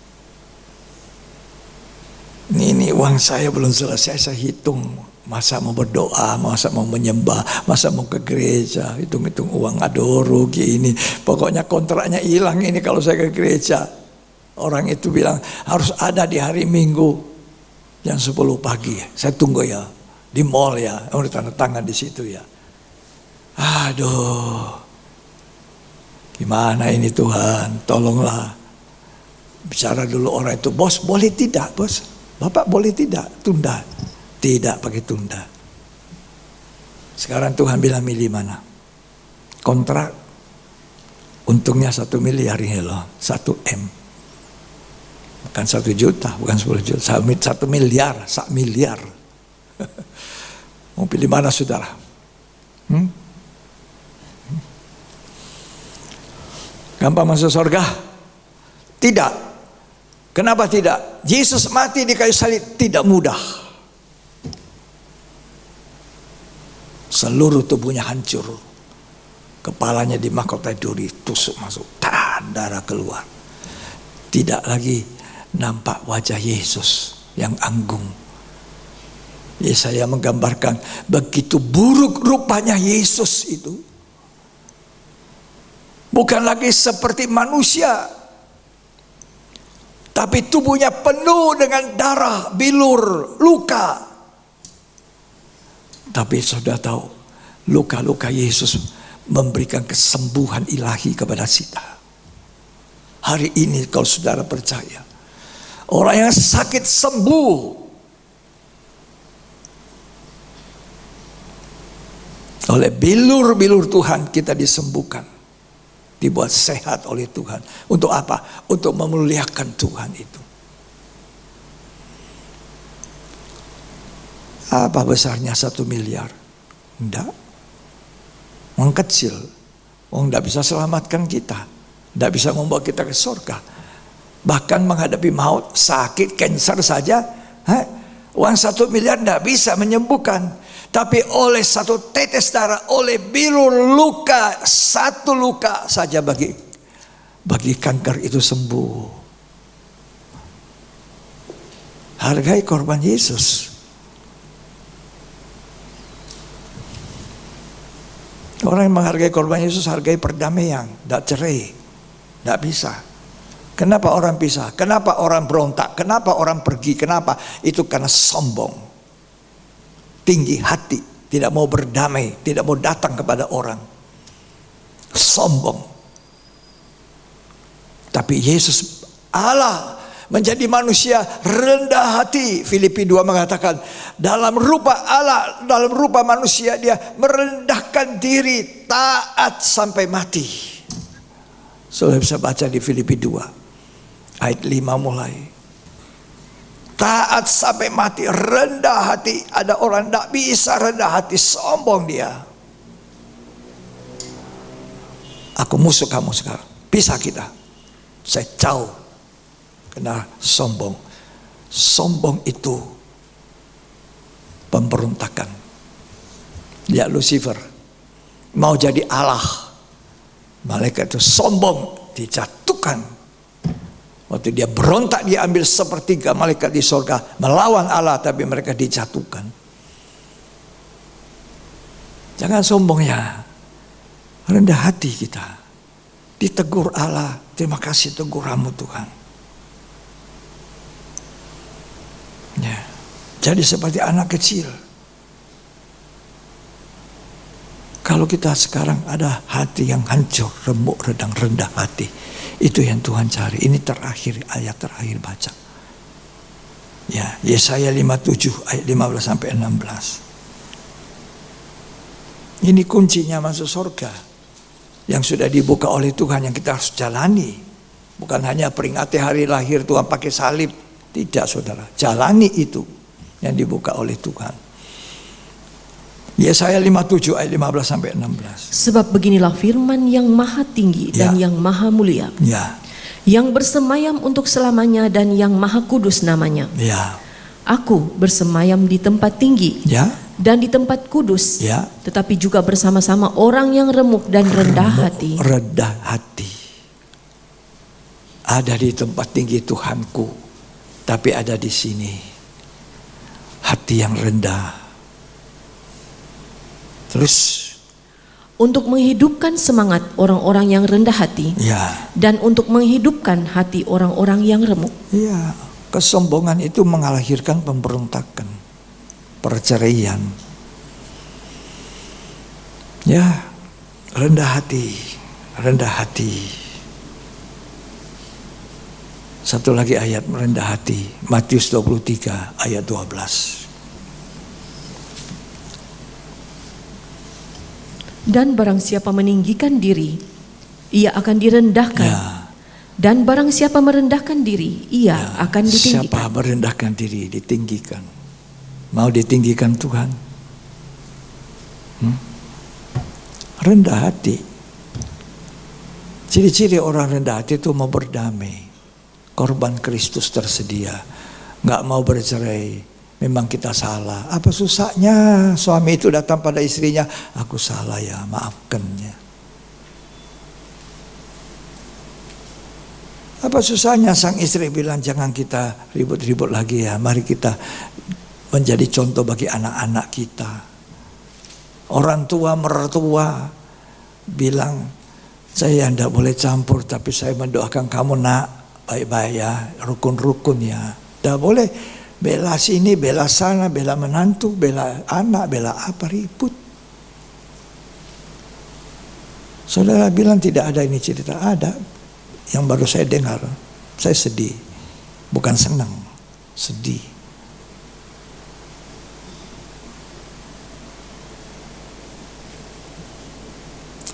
B: Ini uang saya belum selesai, saya hitung. Masa mau berdoa, masa mau menyembah, masa mau ke gereja, hitung-hitung uang, aduh rugi ini. Pokoknya kontraknya hilang ini kalau saya ke gereja. Orang itu bilang harus ada di hari Minggu jam 10 pagi. Saya tunggu ya, di mall ya, udah tanda tangan di situ ya. Aduh, gimana ini Tuhan, tolonglah. Bicara dulu orang itu, bos boleh tidak bos? Bapak boleh tidak? Tunda. Tidak pakai tunda. Sekarang Tuhan bilang milih mana? Kontrak untungnya 1 miliar ini loh, 1 M. Bukan 1 juta, bukan 10 juta, 1 miliar, 1 miliar. Mau pilih mana saudara? Gampang masuk surga? Tidak. Kenapa tidak? Yesus mati di kayu salib tidak mudah. Seluruh tubuhnya hancur. Kepalanya di mahkota duri, tusuk masuk, darah keluar. Tidak lagi nampak wajah Yesus yang anggung. Yesaya menggambarkan begitu buruk rupanya Yesus itu. Bukan lagi seperti manusia, tapi tubuhnya penuh dengan darah, bilur, luka. Tapi saudara tahu, luka-luka Yesus memberikan kesembuhan ilahi kepada kita. Hari ini kalau saudara percaya, orang yang sakit sembuh. Oleh bilur-bilur Tuhan kita disembuhkan. Dibuat sehat oleh Tuhan. Untuk apa? Untuk memuliakan Tuhan itu. Apa besarnya 1 miliar? Enggak. Uang kecil. Uang tidak bisa selamatkan kita. Tidak bisa membawa kita ke surga. Bahkan menghadapi maut, sakit, kanker saja. Uang 1 miliar tidak bisa menyembuhkan. Tapi oleh 1 tetes darah, oleh bilur luka, 1 luka saja bagi kanker itu sembuh. Hargai korban Yesus. Orang yang menghargai korban Yesus hargai perdamaian, tidak cerai, tidak bisa. Kenapa orang pisah? Kenapa orang berontak? Kenapa orang pergi? Kenapa? Itu karena sombong, tinggi hati, tidak mau berdamai, tidak mau datang kepada orang, sombong. Tapi Yesus Allah menjadi manusia rendah hati. Filipi 2 mengatakan dalam rupa Allah, dalam rupa manusia dia merendahkan diri, taat sampai mati. Saudara bisa baca di Filipi 2 ayat 5 mulai. taat sampai mati, rendah hati. Ada orang tidak bisa rendah hati, sombong dia. Aku musuh kamu sekarang, pisah kita. Saya jauh. Karena sombong. Sombong itu pemberontakan. Dia Lucifer mau jadi Allah. Malaikat itu sombong, dijatuhkan. Waktu dia berontak, dia ambil sepertiga malaikat di surga melawan Allah, tapi mereka dijatuhkan. Jangan sombong ya. Rendah hati kita. Ditegur Allah, terima kasih teguranmu Tuhan. Ya. Jadi seperti anak kecil. Kalau kita sekarang ada hati yang hancur, remuk, redang, rendah hati, itu yang Tuhan cari. Ini terakhir, ayat terakhir baca. Ya, Yesaya 57 ayat 15 sampai 16. Ini kuncinya masuk surga. Yang sudah dibuka oleh Tuhan, yang kita harus jalani. Bukan hanya peringati hari lahir Tuhan pakai salib. Tidak, saudara. Jalani itu yang dibuka oleh Tuhan. Yesaya 57 ayat 15 sampai 16.
C: Sebab beginilah firman yang maha tinggi dan yang maha mulia.
B: Ya.
C: Yang bersemayam untuk selamanya dan yang maha kudus namanya.
B: Ya.
C: Aku bersemayam di tempat tinggi.
B: Ya.
C: Dan di tempat kudus.
B: Ya.
C: Tetapi juga bersama-sama orang yang remuk dan rendah hati.
B: Rendah hati. Ada di tempat tinggi Tuhanku, tapi ada di sini hati yang rendah. Terus
C: untuk menghidupkan semangat orang-orang yang rendah hati,
B: ya,
C: dan untuk menghidupkan hati orang-orang yang remuk.
B: Ya, kesombongan itu mengalahirkan pemberontakan, perceraian. Ya, rendah hati, rendah hati. Satu lagi ayat merendah hati, Matius 23 ayat 12.
C: Dan barang siapa meninggikan diri, ia akan direndahkan.
B: Ya.
C: Dan barang siapa merendahkan diri, ia akan ditinggikan.
B: Siapa merendahkan diri, ditinggikan. Mau ditinggikan Tuhan? Rendah hati. Ciri-ciri orang rendah hati itu mau berdamai. Korban Kristus tersedia. Gak mau bercerai. Memang kita salah. Apa susahnya suami itu datang pada istrinya, aku salah ya, maafkannya. Apa susahnya sang istri bilang, jangan kita ribut-ribut lagi ya, mari kita menjadi contoh bagi anak-anak kita. Orang tua mertua bilang, saya tidak boleh campur, tapi saya mendoakan kamu nak, baik-baik ya, rukun-rukun ya. Tidak boleh bela sini, bela sana, bela menantu, bela anak, bela apa, ribut. Saudara bilang tidak ada ini cerita, ada. Yang baru saya dengar, saya sedih. Bukan senang, sedih.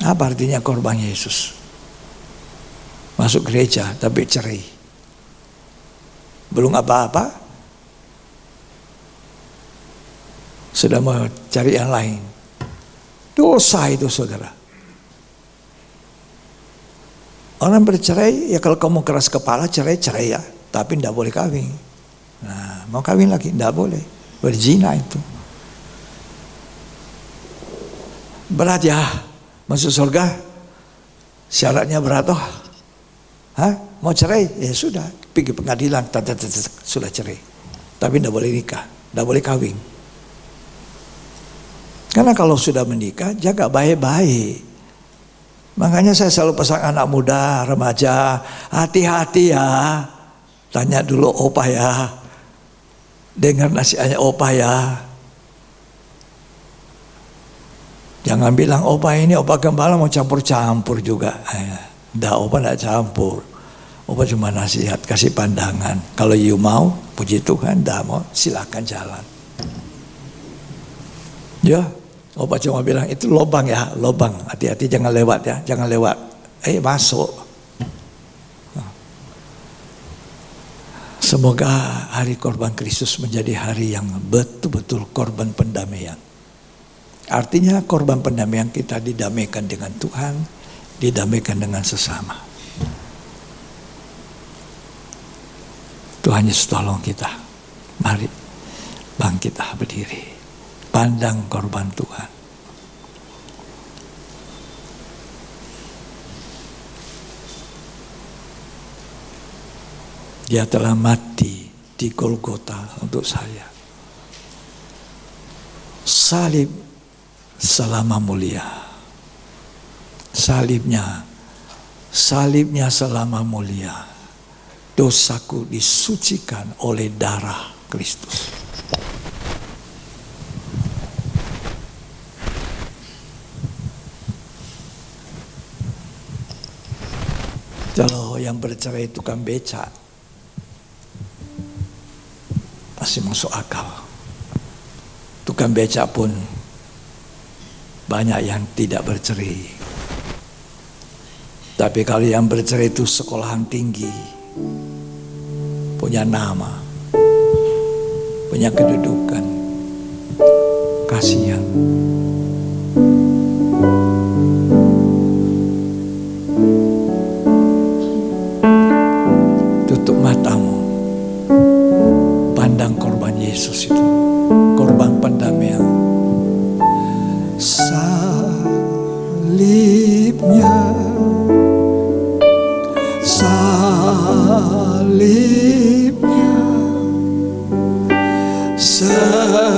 B: Apa artinya korban Yesus? Masuk gereja tapi cerai. Belum apa-apa, sudah mau cari yang lain. Dosa itu saudara. Orang bercerai, ya kalau kamu keras kepala cerai ya, tapi tidak boleh kawin. Nah, mau kawin lagi tidak boleh, berzina itu. Berat ya, masuk surga. Syaratnya berat toh. Mau cerai, ya sudah, pergi pengadilan, sudah cerai. Tapi tidak boleh nikah, tidak boleh kawin. Karena kalau sudah menikah, jaga baik-baik. Makanya saya selalu pesan anak muda, remaja, hati-hati ya. Tanya dulu opah ya. Dengar nasihatnya opah ya. Jangan bilang opah ini, opah gembala mau campur-campur juga. Dah, opah tidak campur. Opah cuma nasihat, kasih pandangan. Kalau you mau, puji Tuhan, dah mau, silakan jalan. Ya. Opa cuma bilang itu lobang ya, lobang. Hati-hati jangan lewat ya, jangan lewat. Masuk. Semoga hari korban Kristus menjadi hari yang betul-betul korban pendamaian. Artinya korban pendamaian kita didamaikan dengan Tuhan, didamaikan dengan sesama. Tuhan Yesus tolong kita. Mari bangkit berdiri. Pandang korban Tuhan. Dia telah mati di Golgota untuk saya. Salib selama mulia. Salibnya selama mulia. Dosaku disucikan oleh darah Kristus. Kalau yang bercerai tukang becak, masih masuk akal. Tukang becak pun banyak yang tidak bercerai. Tapi kalau yang bercerai itu sekolahan tinggi, punya nama, punya kedudukan, kasihan. Tutup matamu, pandang korban Yesus itu, korban pendamaian. Salibnya, salibnya, selama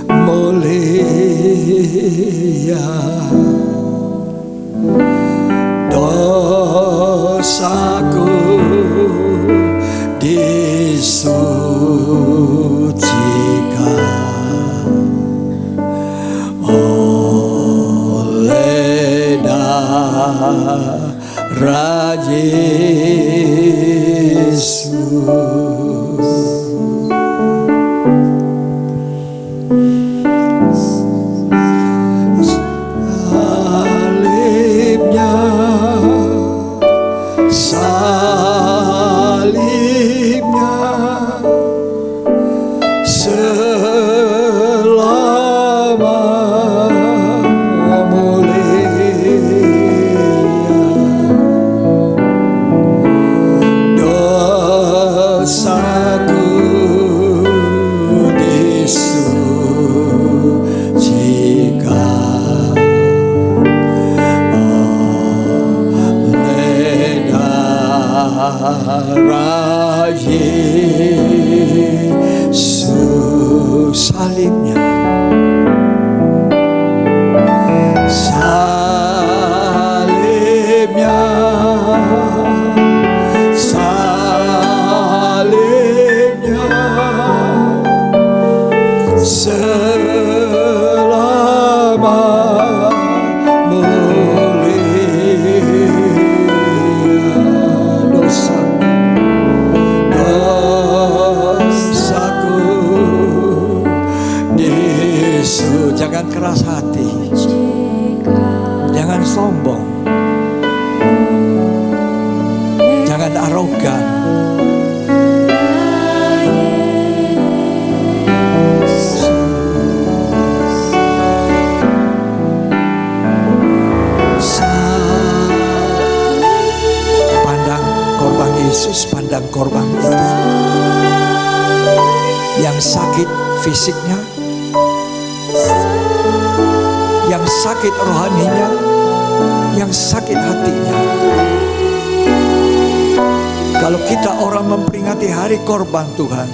B: mulia. Dosaku disucikan oleh darah Yesus. Salibnya selama mulia. Dosaku disucikan oleh darah Yesus. Salibnya, salibnya, salibnya, selama mulia. Dosaku jangan keras hati, jangan sombong, jangan arogan. Pandang korban Yesus, pandang korban itu yang sakit fisiknya, yang sakit rohaninya, yang sakit hatinya. Kalau kita orang memperingati hari korban Tuhan,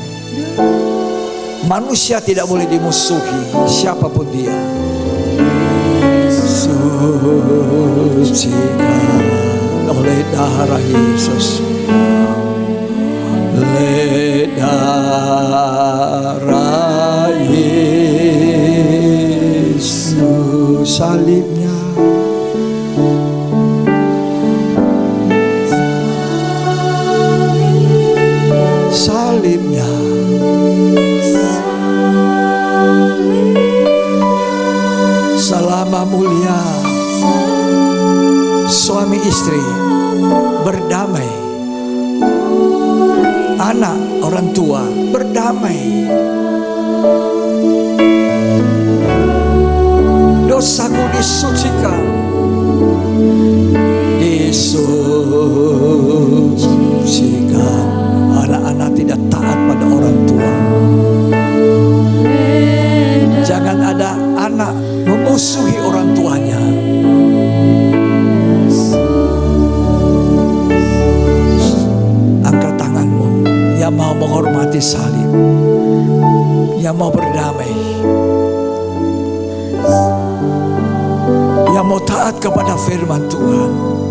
B: manusia tidak boleh dimusuhi, siapapun dia. Sucikan oleh darah Yesus, oleh darah Yesus. Salibnya, salibnya, selama mulia. suami istri berdamai, anak orang tua berdamai, dosaku disucikan, disucikan. Anak-anak tidak taat pada orang tua. Jangan ada anak memusuhi orang tuanya. Angkat tanganmu yang mau menghormati salib, yang mau berdamai, yang mau taat kepada firman Tuhan.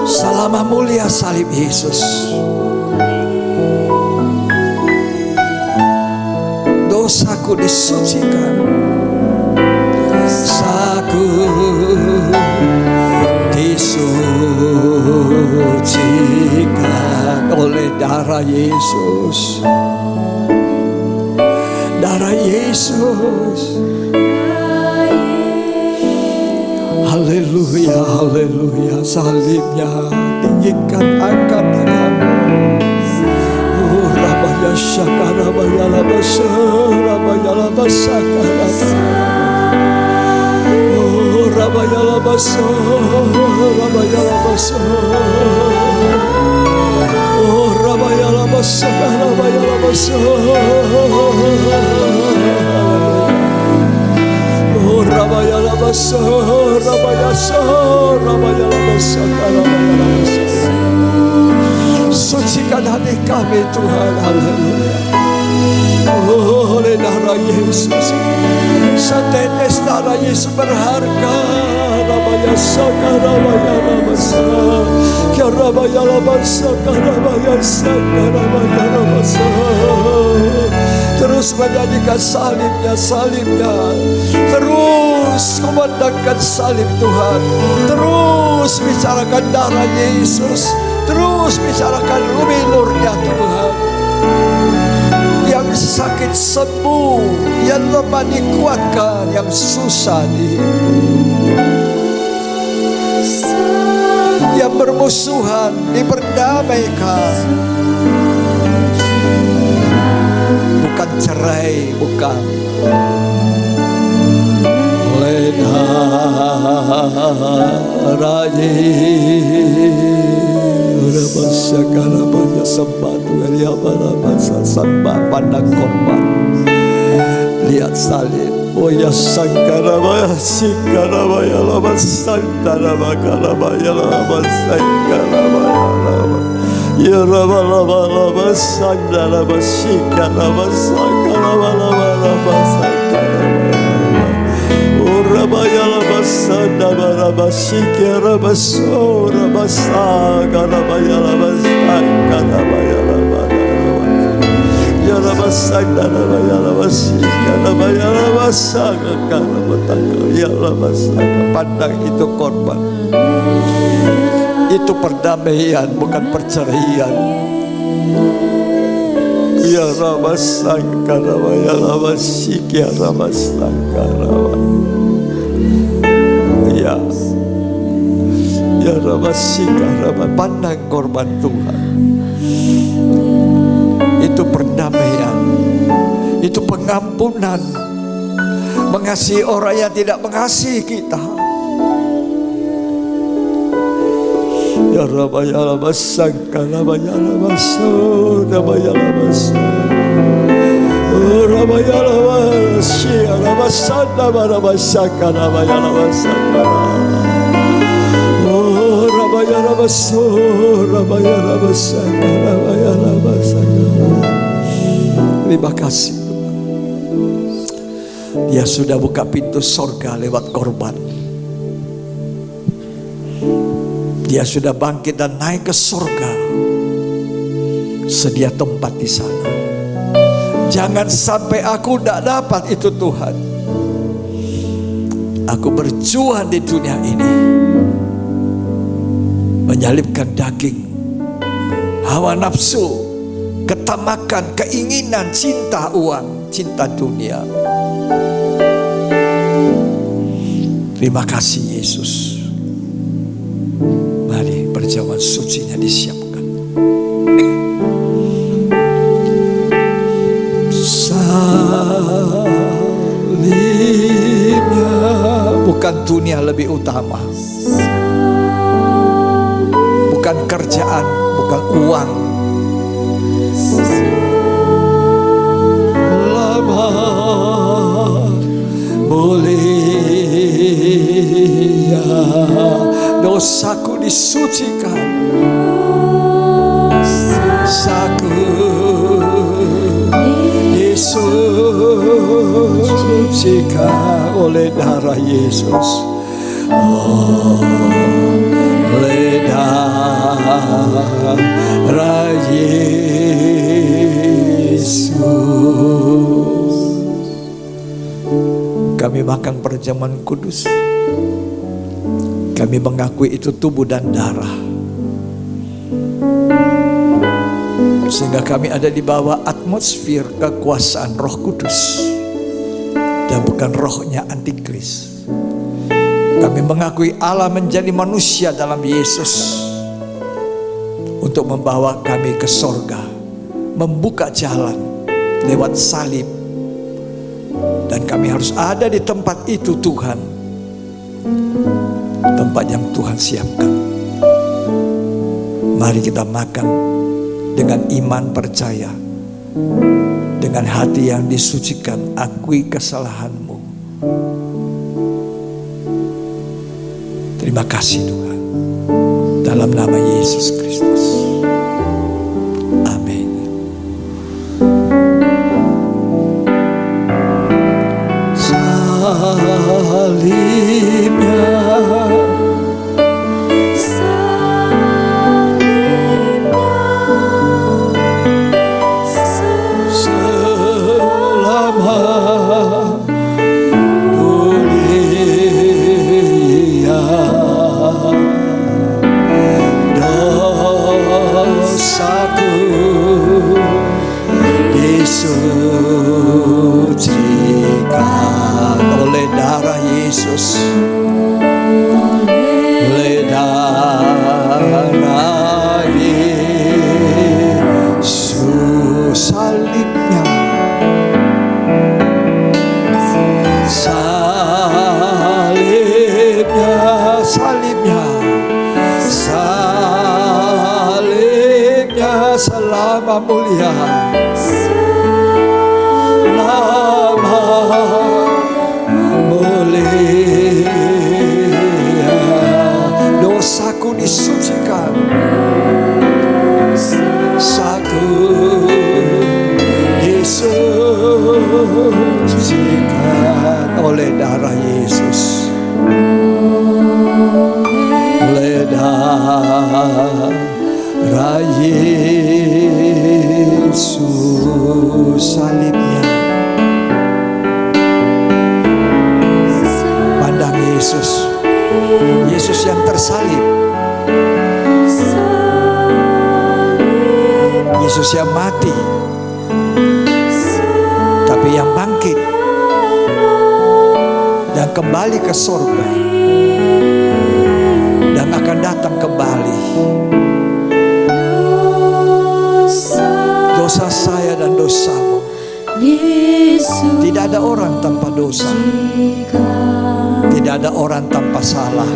B: Selama mulia salib Yesus, dosaku disucikan, dosaku disucikan oleh darah Yesus. Darah Yesus. Haleluya, haleluya. Salibnya, tinggikan, angkat tanganmu. Oh, Rabaya Shaka, Rabaya Labasa, Rabaya Labasa, oh, Rabaya Labasa, Rabaya Labasa, oh, Rabaya Labasa, Rabaya Labasa. Rabaya labasa, rabaya sa, rabaya labasa, rabaya labasa. Sucikan hati kami Tuhan, haleluya. Oh, oleh darah Yesus, setetes darah Yesus berharga. Rabaya sa, rabaya labasa, rabaya labasa, rabaya sa, rabaya labasa. Terus menyanyikan salibnya, salibnya. Terus kumandangkan salib Tuhan. Terus bicarakan darah Yesus. Terus bicarakan lumilurnya Tuhan. Yang sakit sembuh, yang lemah dikuatkan, yang susah yang bermusuhan diperdamaikan. Bukan cerai, bukan. Darah Yesus, sembah Tuhan, ya sembah pandang korban. Lihat salib. Oh ya sangkara baya sikara baya lama santara bakala baya lama sangkara baya lama. Ya lama lama lama sandara basika lama sangkara lama lama sangkara lama. Oh rabaya lama sandara basika lama sora basaka baya lama sangkara baya lama. Ya lama sandara baya lama sika baya lama sangkara betaka. Ya lama sangkara. Pandang itu korban. Itu perdamaian, bukan perceraian. Ya Ramasangkara, ya Ramasik, ya Ramasangkara. Ya, ya Ramasik, pandang korban Tuhan. Itu perdamaian, itu pengampunan, mengasihi orang yang tidak mengasihi kita. Ya Rabbi ya Rabasangka Rabbi ya Rabasu Rabbi ya Rabasu Rabbi ya Rabasi ya Rabasanda Rabasaka Rabbi ya Rabasaka Oh Rabbi ya Rabasu Rabbi ya Rabasaka Rabbi ya Rabasaka. Terima kasih Tuhan. Dia sudah buka pintu sorga lewat korban. Dia sudah bangkit dan naik ke surga. Sedia tempat di sana. Jangan sampai aku tidak dapat itu Tuhan. Aku berjuang di dunia ini. Menyalipkan daging. Hawa nafsu. Ketamakan, keinginan, cinta uang, cinta dunia. Terima kasih Yesus. Mari perjamuan sucinya disiapkan. Salibnya, bukan dunia lebih utama, bukan kerjaan, bukan uang. Lama mulia, dosaku disucikan, dosaku disucikan oleh darah Yesus, oleh darah Yesus. Kami makan perjamuan kudus, kami mengakui itu tubuh dan darah, sehingga kami ada di bawah atmosfer kekuasaan Roh Kudus dan bukan rohnya antikris. Kami mengakui Allah menjadi manusia dalam Yesus untuk membawa kami ke sorga, membuka jalan lewat salib. Dan kami harus ada di tempat itu Tuhan, tempat yang Tuhan siapkan. Mari kita makan dengan iman percaya, dengan hati yang disucikan, akui kesalahanmu. Terima kasih Tuhan, dalam nama Yesus Kristus. Amin. Salibnya, disucikan oleh darah Yesus, oleh darah Yesus. Salibnya, salibnya, salibnya, salibnya selama mulia, mulia, dosaku disucikan, dosaku disucikan oleh darah Yesus, oleh darah Yesus. Salibnya, pandang Yesus, Yesus yang tersalib, Yesus yang mati, tapi yang bangkit dan kembali ke surga dan akan datang kembali. Dosa saya dan dosamu, tidak ada orang tanpa dosa, tidak ada orang tanpa salah.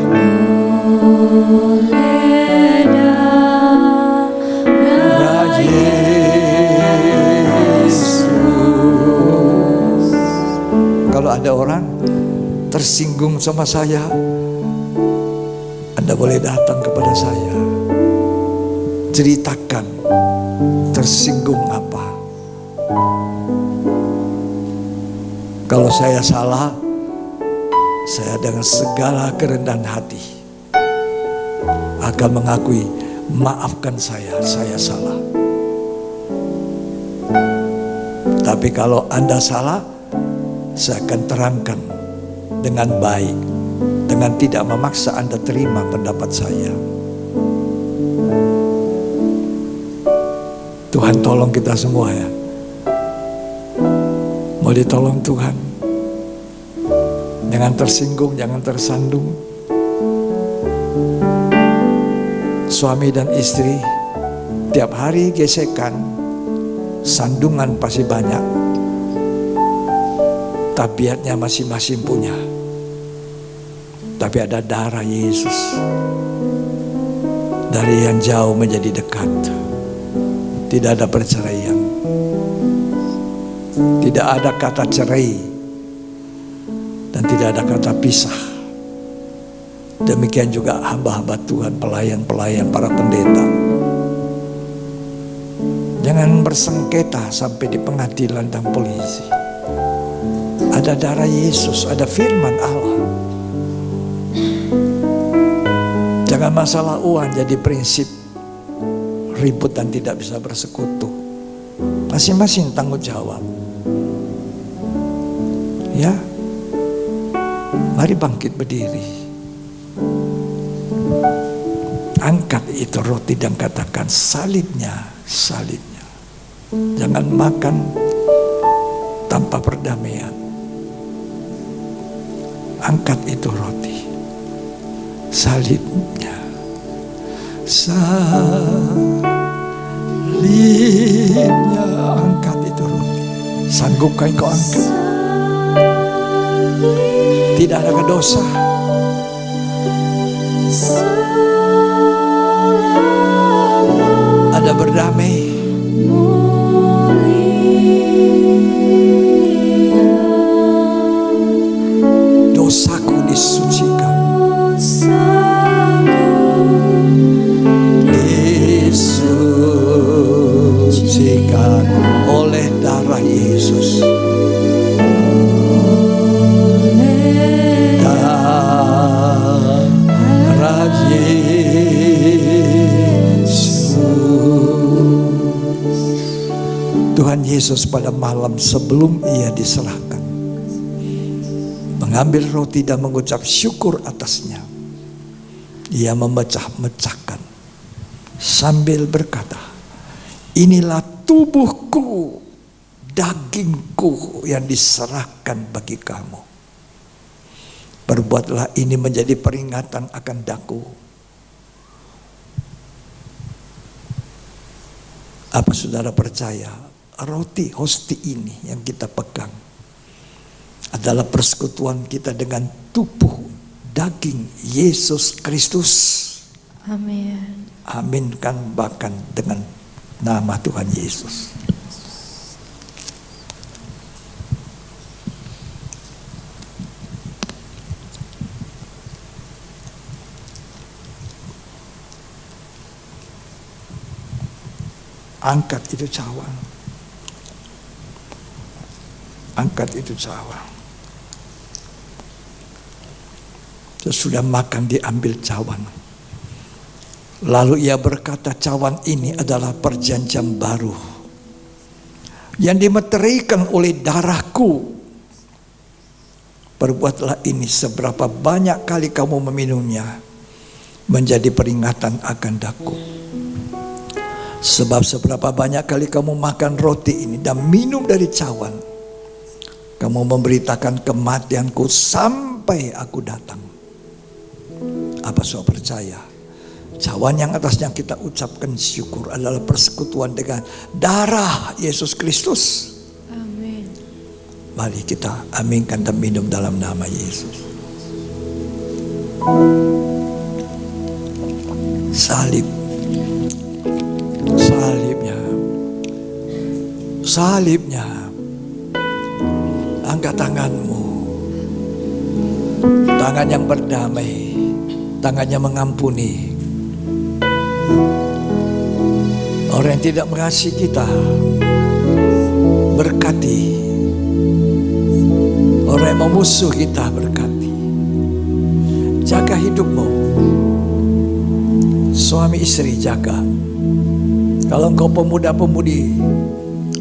B: Yesus. Kalau ada orang tersinggung sama saya, Anda boleh datang kepada saya, ceritakan tersinggung apa. Kalau saya salah, saya dengan segala kerendahan hati akan mengakui, maafkan saya salah. Tapi kalau Anda salah, saya akan terangkan dengan baik, dengan tidak memaksa Anda terima pendapat saya. Tuhan tolong kita semua ya. Mau ditolong Tuhan. Jangan tersinggung, jangan tersandung. Suami dan istri tiap hari gesekan, sandungan pasti banyak. Tabiatnya masing-masing punya. Tapi ada darah Yesus. Dari yang jauh menjadi dekat. Tidak ada perceraian. Tidak ada kata cerai. Dan tidak ada kata pisah. Demikian juga hamba-hamba Tuhan, pelayan-pelayan, para pendeta. Jangan bersengketa sampai di pengadilan dan polisi. Ada darah Yesus, ada firman Allah. Jangan masalah uang jadi prinsip ribut dan tidak bisa bersekutu. Masing-masing tanggung jawab. Ya, mari bangkit berdiri. Angkat itu roti dan katakan salibnya, salibnya. Jangan makan tanpa perdamaian. Angkat itu roti. Salibnya, salibnya, angkat itu roti. Sanggupkah kau angkat? Tidak ada dosa. Ada berdamai. Dosaku disucikan. Disucikan oleh darah Yesus. Darah Yesus. Tuhan Yesus pada malam sebelum ia diserahkan mengambil roti dan mengucap syukur atasnya. Ia memecah-mecahkan sambil berkata, inilah tubuhku, dagingku yang diserahkan bagi kamu. Perbuatlah ini menjadi peringatan akan daku. Apa saudara percaya roti hosti ini yang kita pegang adalah persekutuan kita dengan tubuh daging Yesus Kristus?
D: Amin.
B: Aminkan bahkan dengan nama Tuhan Yesus. Angkat itu cawan. Angkat itu cawan. Sesudah makan diambil cawan. Lalu ia berkata, cawan ini adalah perjanjian baru yang dimeteraikan oleh darahku. Perbuatlah ini seberapa banyak kali kamu meminumnya menjadi peringatan akan daku. Sebab seberapa banyak kali kamu makan roti ini dan minum dari cawan, kamu memberitakan kematianku sampai aku datang. Apa saudara percaya? Cawan yang atasnya kita ucapkan syukur adalah persekutuan dengan darah Yesus Kristus.
D: Amin.
B: Mari kita aminkan dan minum dalam nama Yesus. Salib. Salibnya. Salibnya. Angkat tanganmu. Tangan yang berdamai. Tangan yang mengampuni. Orang yang tidak mengasihi kita, berkati. Orang yang memusuh kita, berkati. Jaga hidupmu. Suami istri jaga. Kalau engkau pemuda-pemudi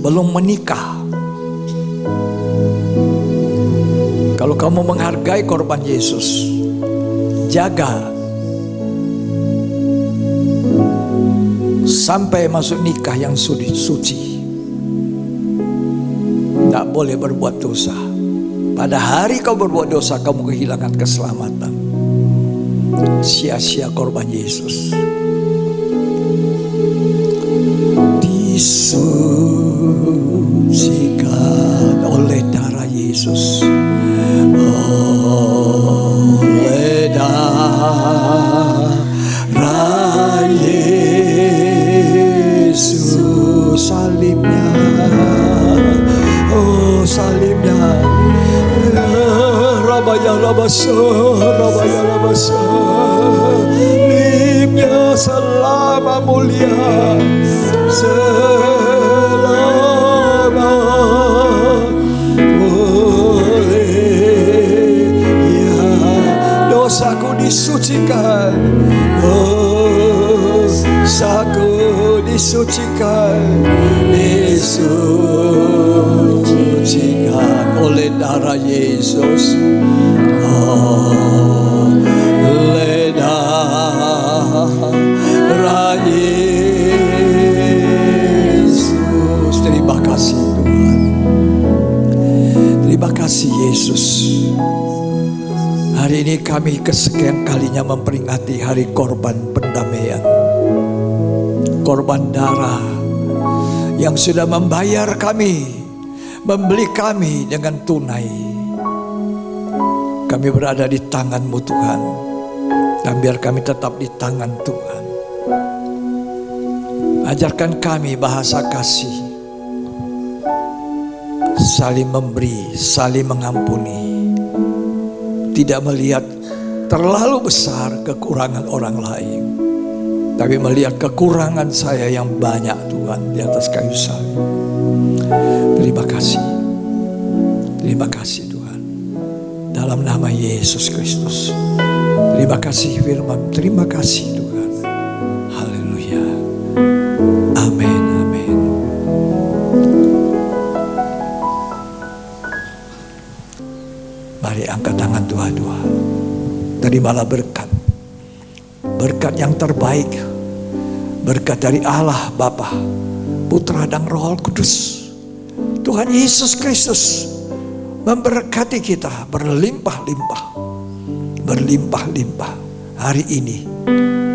B: belum menikah, kalau kamu menghargai korban Yesus, jaga sampai masuk nikah yang suci. Tidak boleh berbuat dosa. Pada hari kau berbuat dosa, kamu kehilangan keselamatan. Sia-sia korban Yesus. Disucikan oleh darah Yesus. Oleh darah Yesus, salibnya, oh salibnya. Rabaya labasa, salibnya selama mulia, selama dosaku disucikan, dosaku disucikan, disucikan oleh darah Yesus, oleh darah Yesus. Terima kasih Tuhan, terima kasih Yesus. Hari ini kami kesekian kalinya memperingati hari korban pendamaian. Korban darah yang sudah membayar kami, membeli kami dengan tunai. Kami berada di tangan-Mu Tuhan, dan biar kami tetap di tangan Tuhan. Ajarkan kami bahasa kasih, saling memberi, saling mengampuni. Tidak melihat terlalu besar kekurangan orang lain, tapi melihat kekurangan saya yang banyak Tuhan di atas kayu salib. Terima kasih. Terima kasih Tuhan. Dalam nama Yesus Kristus. Terima kasih firman. Terima kasih Tuhan. Haleluya. Amin. Amin. Mari angkat tangan dua-dua. Terimalah berkat. Berkat yang terbaik. Berkat dari Allah Bapa, Putra dan Roh Kudus. Tuhan Yesus Kristus memberkati kita berlimpah-limpah. Berlimpah-limpah hari ini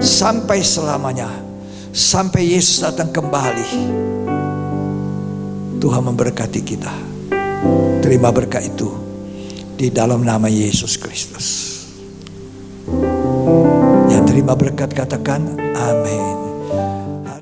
B: sampai selamanya. Sampai Yesus datang kembali. Tuhan memberkati kita. Terima berkat itu di dalam nama Yesus Kristus. Yang terima berkat katakan amin.